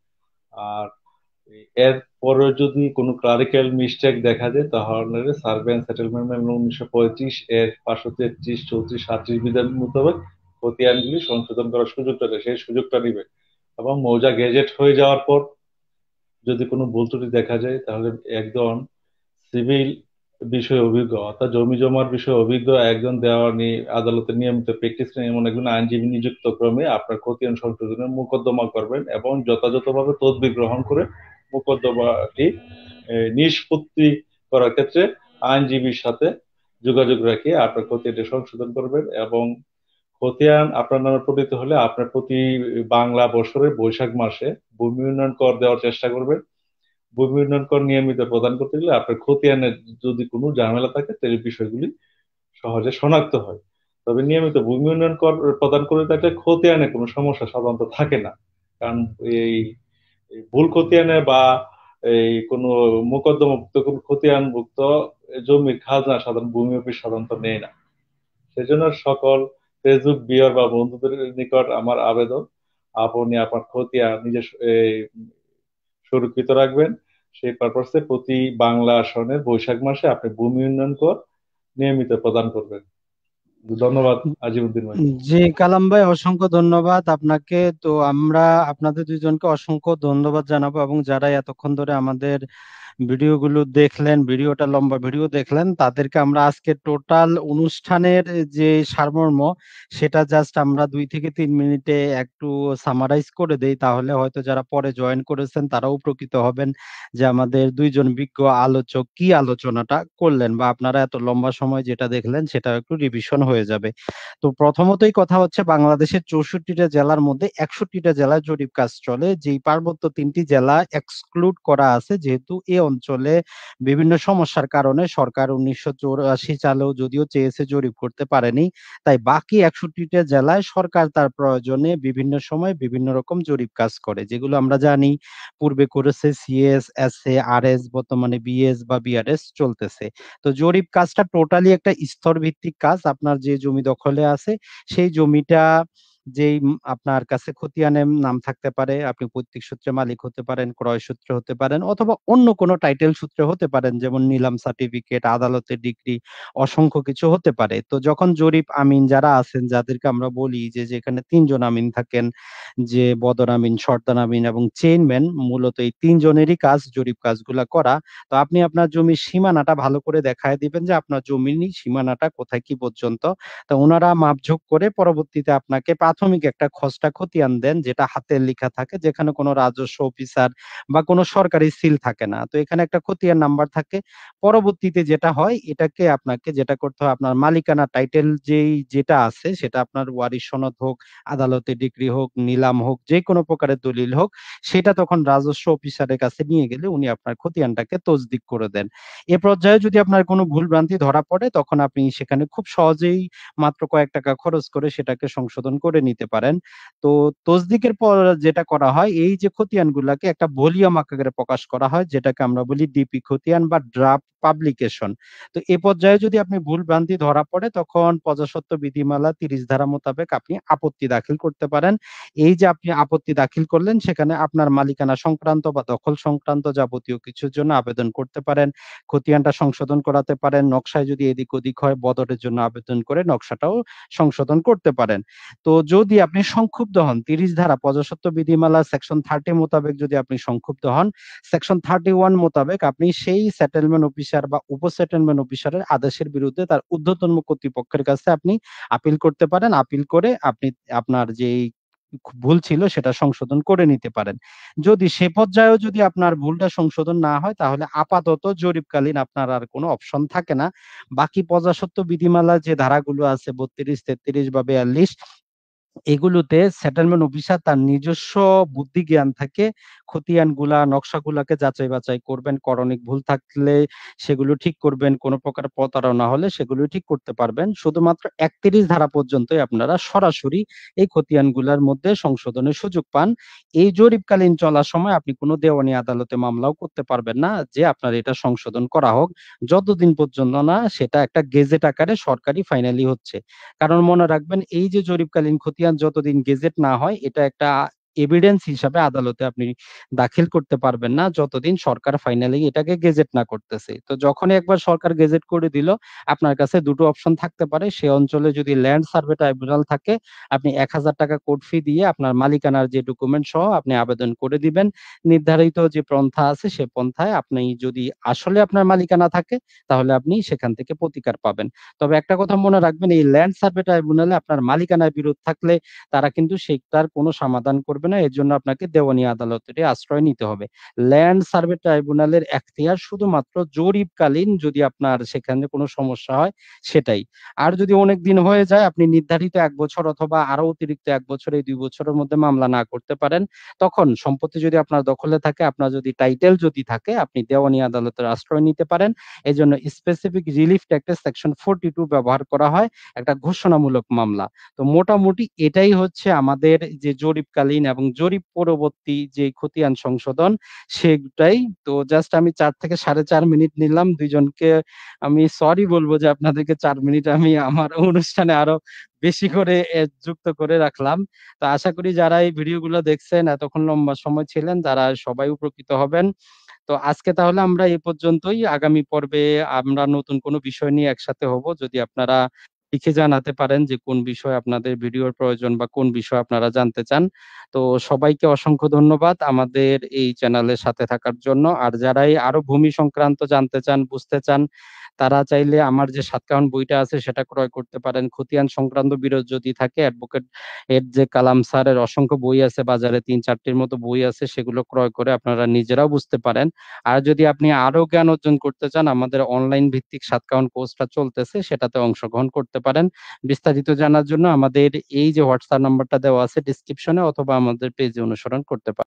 আর এর পরে যদি কোনো ক্লারিক্যাল মিস্টেক দেখা যায়, তাহলে সার্ভে এন্ড সেটেলমেন্ট 1935 এর 533, 34, 37 বিধান মোতাবেক খতিয়ানগুলি সংশোধন করার সুযোগ থাকে, সেই সুযোগটা নিবে। এবং মৌজা গেজেট হয়ে যাওয়ার পর যদি কোনো ভুল ত্রুটি দেখা যায়, তাহলে একজন সিভিল বিষয়ে অভিজ্ঞ, অর্থাৎ জমি জমার বিষয়ে অভিজ্ঞ একজন দেওয়ানি আদালতের নিয়মিত প্র্যাকটিস নিয়ে এমন একজন আইনজীবী নিযুক্ত ক্রমে আপনার খতিয়ান সংশোধনের মোকদ্দমা করবেন এবং যথাযথভাবে তদবির গ্রহণ করে মোকদ্দমাটি নিষ্পত্তি করার ক্ষেত্রে আইনজীবীর সাথে যোগাযোগ রেখে আপনার খতিয়ানটি সংশোধন করবেন। এবং খতিয়ান আপনার নামে প্রণীত হলে আপনার প্রতি বাংলা বছরের বৈশাখ মাসে ভূমি উন্নয়ন কর দেওয়ার চেষ্টা করবেন। ভূমি উন্নয়ন কর নিয়মিত প্রদান করতে গেলে আপনার খতিয়ানের যদি কোনো ঝামেলা থাকে, তাহলে বিষয়গুলি সহজে শনাক্ত হয়। তবে নিয়মিত ভূমি উন্নয়ন কর প্রদান করে থাকলে খতিয়ানে কোনো সমস্যা সাধারণত থাকে না। কারণ এই ভুল খতিয়ানে বা এই কোনো মোকদ্দমাভুক্ত কোনো খতিয়ানভুক্ত জমির খাজনা সাধারণ ভূমি অফিস সাধারণত নেয় না। সেজন্য সকল ফেসবুক বিয়ার বা বন্ধুদের নিকট আমার আবেদন, আপনি আপনার খতিয়ান নিজে সুরক্ষিত রাখবেন। সেই পারপাসে প্রতি বাংলা আসনের বৈশাখ মাসে আপনি ভূমি উন্নয়ন কর নিয়মিত প্রদান করবেন। ধন্যবাদ আজিমউদ্দিন ভাই। জি কালাম ভাই, অসংখ্য ধন্যবাদ আপনাকে। তো আমরা আপনাদের দুইজনকে অসংখ্য ধন্যবাদ জানাবো, এবং যারা এতক্ষণ ধরে আমাদের ভিডিওগুলো দেখলেন, ভিডিওটা লম্বা ভিডিও দেখলেন, তাদেরকে আমরা আজকে টোটাল অনুষ্ঠানের যে সারমর্ম সেটা জাস্ট আমরা 2 থেকে 3 মিনিটে একটু সামারাইজ করে দেই, তাহলে হয়তো যারা পরে জয়েন করেছেন তারাও উপকৃত হবেন যে আমাদের দুইজন বিজ্ঞ আলোচক কি আলোচনাটা করলেন, বা আপনারা এত লম্বা সময় যেটা দেখলেন সেটা একটু রিভিশন হয়ে যাবে। তো প্রথমতই কথা হচ্ছে, বাংলাদেশের 64টা জেলার মধ্যে 61টা জেলায় জরিপ কাজ চলে, যেই পার্বত্য 3টি জেলা এক্সক্লুড করা আছে, যেহেতু এই অঞ্চলে বিভিন্ন সমস্যার কারণে সরকার 1984 সালেও যদিও চেয়েছে জরিপ করতে পারেনি, তাই বাকি 61টা জেলায় সরকার তার প্রয়োজনে বিভিন্ন সময় বিভিন্ন রকম জরিপ কাজ করে, যেগুলো আমরা জানি পূর্বে করেছে সিএস, এসএ, আরএস, বর্তমানে বিএস বা বিআরএস চলতেছে। তো জরিপ কাজটা টোটালি একটা স্তর ভিত্তিক কাজ। আপনার যে জমি দখলে আছে সেই জমিটা যেই আপনার কাছে খতিয়ানের নাম থাকতে পারে, আপনি পৈতৃক সূত্রে মালিক হতে পারেন, ক্রয় সূত্রে হতে পারেন অথবা অন্য কোনো টাইটেল সূত্রে হতে পারেন, যেমন নিলাম সার্টিফিকেট, আদালতের ডিক্রি, অসংখ্য কিছু হতে পারে। তো যখন জরিপ আমিন যারা আছেন, যাদেরকে আমরা বলি যে যেখানে ৩ জন আমিন থাকেন, যে বদর আমিন, সর্দার আমিন এবং চেইনম্যান, মূলত এই ৩ জনেরই কাজ জরিপ কাজগুলা করা। তো আপনি আপনার জমির সীমানাটা ভালো করে দেখায় দিবেন যে আপনার জমির সীমানাটা কোথায় কি পর্যন্ত। তো উনারা মাপঝোঁক করে পরবর্তীতে আপনাকে প্রাথমিক একটা খসড়া খতিয়ান দেন, যেটা হাতে লেখা থাকে, যেখানে কোনো রাজস্ব অফিসার বা কোনো সরকারি সিল থাকে না। তো এখানে একটা খতিয়ান নাম্বার থাকে। পরবর্তীতে যেটা হয়, এটাকে আপনাকে যেটা করতে হয়, আপনার মালিকানা টাইটেল যেটা আছে সেটা আপনার ওয়ারিশ সনদ হোক, আদালতে ডিক্রি হোক, নিলাম হোক, যেকোনো প্রকারের দলিল হোক, সেটা তখন রাজস্ব অফিসারের কাছে নিয়ে গেলে উনি আপনার খতিয়ানটাকে তসদিক করে দেন। এ পর্যায়ে যদি আপনার কোনো ভুলভ্রান্তি ধরা পড়ে, তখন আপনি সেখানে খুব সহজেই মাত্র কয়েক টাকা খরচ করে সেটাকে সংশোধন করে নিতে পারেন। তো তসদিকের পর যেটা করা হয়, এই যে খতিয়ানগুলাকে একটা ভলিউম আকারে প্রকাশ করা হয়, যেটাকে আমরা বলি ডিপি খতিয়ান বা ড্রাফট পাবলিকেশন। তো এ পর্যায়ে যদি আপনি ভুলভ্রান্তি ধরা পড়ে, তখন প্রজাস্বত্ব বিধিমালা ৩০ ধারা মোতাবেক আপনি আপত্তি দাখিল করতে পারেন। এই যে আপনি আপত্তি দাখিল করলেন, সেখানে আপনার মালিকানা সংক্রান্ত বা দখল সংক্রান্ত যাবতীয় কিছুর জন্য আবেদন করতে পারেন। খতিয়ানটা সংশোধন করাতে পারেন। নকশায় যদি এদিক ওদিক হয়, বদরের জন্য আবেদন করে নকশাটাও সংশোধন করতে পারেন। তো যদি আপনি সংক্ষুব্ধ হন, ৩০ ধারা প্রজাস্বত্ব বিধিমালা সেকশন 30 মোতাবেক যদি আপনি সংক্ষুব্ধ হন, সেকশন 31 মোতাবেক আপনি সেই সেটেলমেন্ট অফিসার বা উপ সেটেলমেন্ট অফিসারের আদেশের বিরুদ্ধে তার ঊর্ধ্বতন কর্তৃপক্ষের কাছে আপনি আপিল করতে পারেন। আপিল করে আপনি আপনার যেই ভুল ছিল সেটা সংশোধন করে নিতে পারেন। যদি সে পর্যায়েও যদি আপনার ভুলটা সংশোধন না হয়, তাহলে আপাতত জরিপকালীন আপনার আর কোনো অপশন থাকে না। বাকি প্রজাস্বত্ব বিধিমালার যে ধারাগুলো আছে ৩২, ৩৩ বা ৪২, এগুলোতে সেটেলমেন্ট অফিসার তার নিজস্ব বুদ্ধি জ্ঞান থেকে খতিয়ানগুলা, নকশাগুলাকে যাচাই বাছাই করবেন। করণিক ভুল থাকলে সেগুলো ঠিক করবেন। কোন প্রকার প্রতারণা হলে সেগুলো ঠিক করতে পারবেন। শুধুমাত্র ৩১ ধারা পর্যন্তই আপনারা সরাসরি এই খতিয়ানগুলার মধ্যে সংশোধনের সুযোগ পান। এই জরিপকালীন চলার সময় আপনি কোন দেওয়ানি আদালতে মামলাও করতে পারবেন না যে আপনার এটা সংশোধন করা হোক, যতদিন পর্যন্ত না সেটা একটা গেজেট আকারে সরকারি ফাইনালি হচ্ছে। কারণ মনে রাখবেন, এই যে জরিপকালীন খতিয়ান যতদিন গেজেট না হয়, এটা একটা এভিডেন্স হিসাবে আদালতে আপনি দাখিল করতে পারবেন না, যতদিন সরকার ফাইনালি এটাকে গেজেট না করতেছে। তো যখনই একবার সরকার গেজেট করে দিল, আপনার কাছে দুটো অপশন থাকতে পারে। সে অঞ্চলে যদি ল্যান্ড সার্ভে ট্রাইব্যুনাল থাকে, আপনি ১,০০০ টাকা কোর্ট ফি দিয়ে আপনার মালিকানার যে ডকুমেন্ট সহ আপনি আবেদন করে দিবেন। নির্ধারিত যে পন্থা আছে সে পন্থায় আপনি যদি আসলে আপনার মালিকানা থাকে, তাহলে আপনি সেখান থেকে প্রতিকার পাবেন। তবে একটা কথা মনে রাখবেন, এই ল্যান্ড সার্ভে ট্রাইব্যুনালে আপনার মালিকানার বিরোধ থাকলে তারা কিন্তু সেটার কোনো সমাধান করবে না। এর জন্য আপনাকে দেওয়ানি আদালতেরই আশ্রয় নিতে হবে। ল্যান্ড সার্ভে ট্রাইব্যুনালের এখতিয়ার শুধুমাত্র জরিপকালীন যদি আপনার সেখানে কোনো সমস্যা হয় সেটাই। আর যদি অনেক দিন হয়ে যায়, আপনি নির্ধারিত ১ বছর অথবা আরো অতিরিক্ত ১ বছর, এই ২ বছরের মধ্যে মামলা না করতে পারেন, তখন সম্পত্তি যদি আপনার দখলে থাকে, আপনার যদি টাইটেল যদি থাকে, আপনি দেওয়ানি আদালতের আশ্রয় নিতে পারেন। এজন্য স্পেসিফিক রিলিফ অ্যাক্টের সেকশন 42 ব্যবহার করা হয়, একটা ঘোষণামূলক মামলা। তো মোটামুটি এটাই হচ্ছে আমাদের যে জরিপকালীন এবং জরিপ পরবর্তী যে খতিয়ান সংশোধন, সেটাই। তো জাস্ট আমি ৪ থেকে ৪.৫ মিনিট নিলাম। ২ জনকে আমি সরি বলব যে আপনাদেরকে ৪ মিনিট আমি আমার অনুষ্ঠানে আরো বেশি করে যুক্ত করে রাখলাম। তো আশা করি যারা এই ভিডিওগুলো দেখছেন, এতক্ষণ লম্বা সময় ছিলেন, তারা সবাই উপকৃত হবেন। তো আজকে তাহলে আমরা এ পর্যন্তই। আগামী পর্বে আমরা নতুন কোনো বিষয় নিয়ে একসাথে হব। যদি আপনারা লিখে জানাতে পারেন যে কোন বিষয়ে আপনাদের ভিডিওর প্রয়োজন বা কোন বিষয় আপনারা জানতে চান। তো সবাইকে অসংখ্য ধন্যবাদ আমাদের এই চ্যানেলের সাথে থাকার জন্য। আর যারাই আরো ভূমি সংক্রান্ত জানতে চান, বুঝতে চান, তারা চাইলে আমার যে সাতকাহন বইটা আছে সেটা ক্রয় করতে পারেন। খতিয়ান সংক্রান্ত বিরোধ যদি থাকে, অ্যাডভোকেট এর যে কালাম স্যারের অসংখ্য বই আছে বাজারে, ৩-৪টির মতো বই আছে, সেগুলো ক্রয় করে আপনারা নিজেরাও বুঝতে পারেন। আর যদি আপনি আরো জ্ঞান অর্জন করতে চান, আমাদের অনলাইন ভিত্তিক সাতকাহন কোর্সটা চলতেছে, সেটাতে অংশগ্রহণ করতে পারেন। বিস্তারিত জানার জন্য আমাদের এই যে হোয়াটসঅ্যাপ নাম্বারটা দেওয়া আছে ডেসক্রিপশনে, অথবা আমাদের পেজে অনুসরণ করতে পারেন।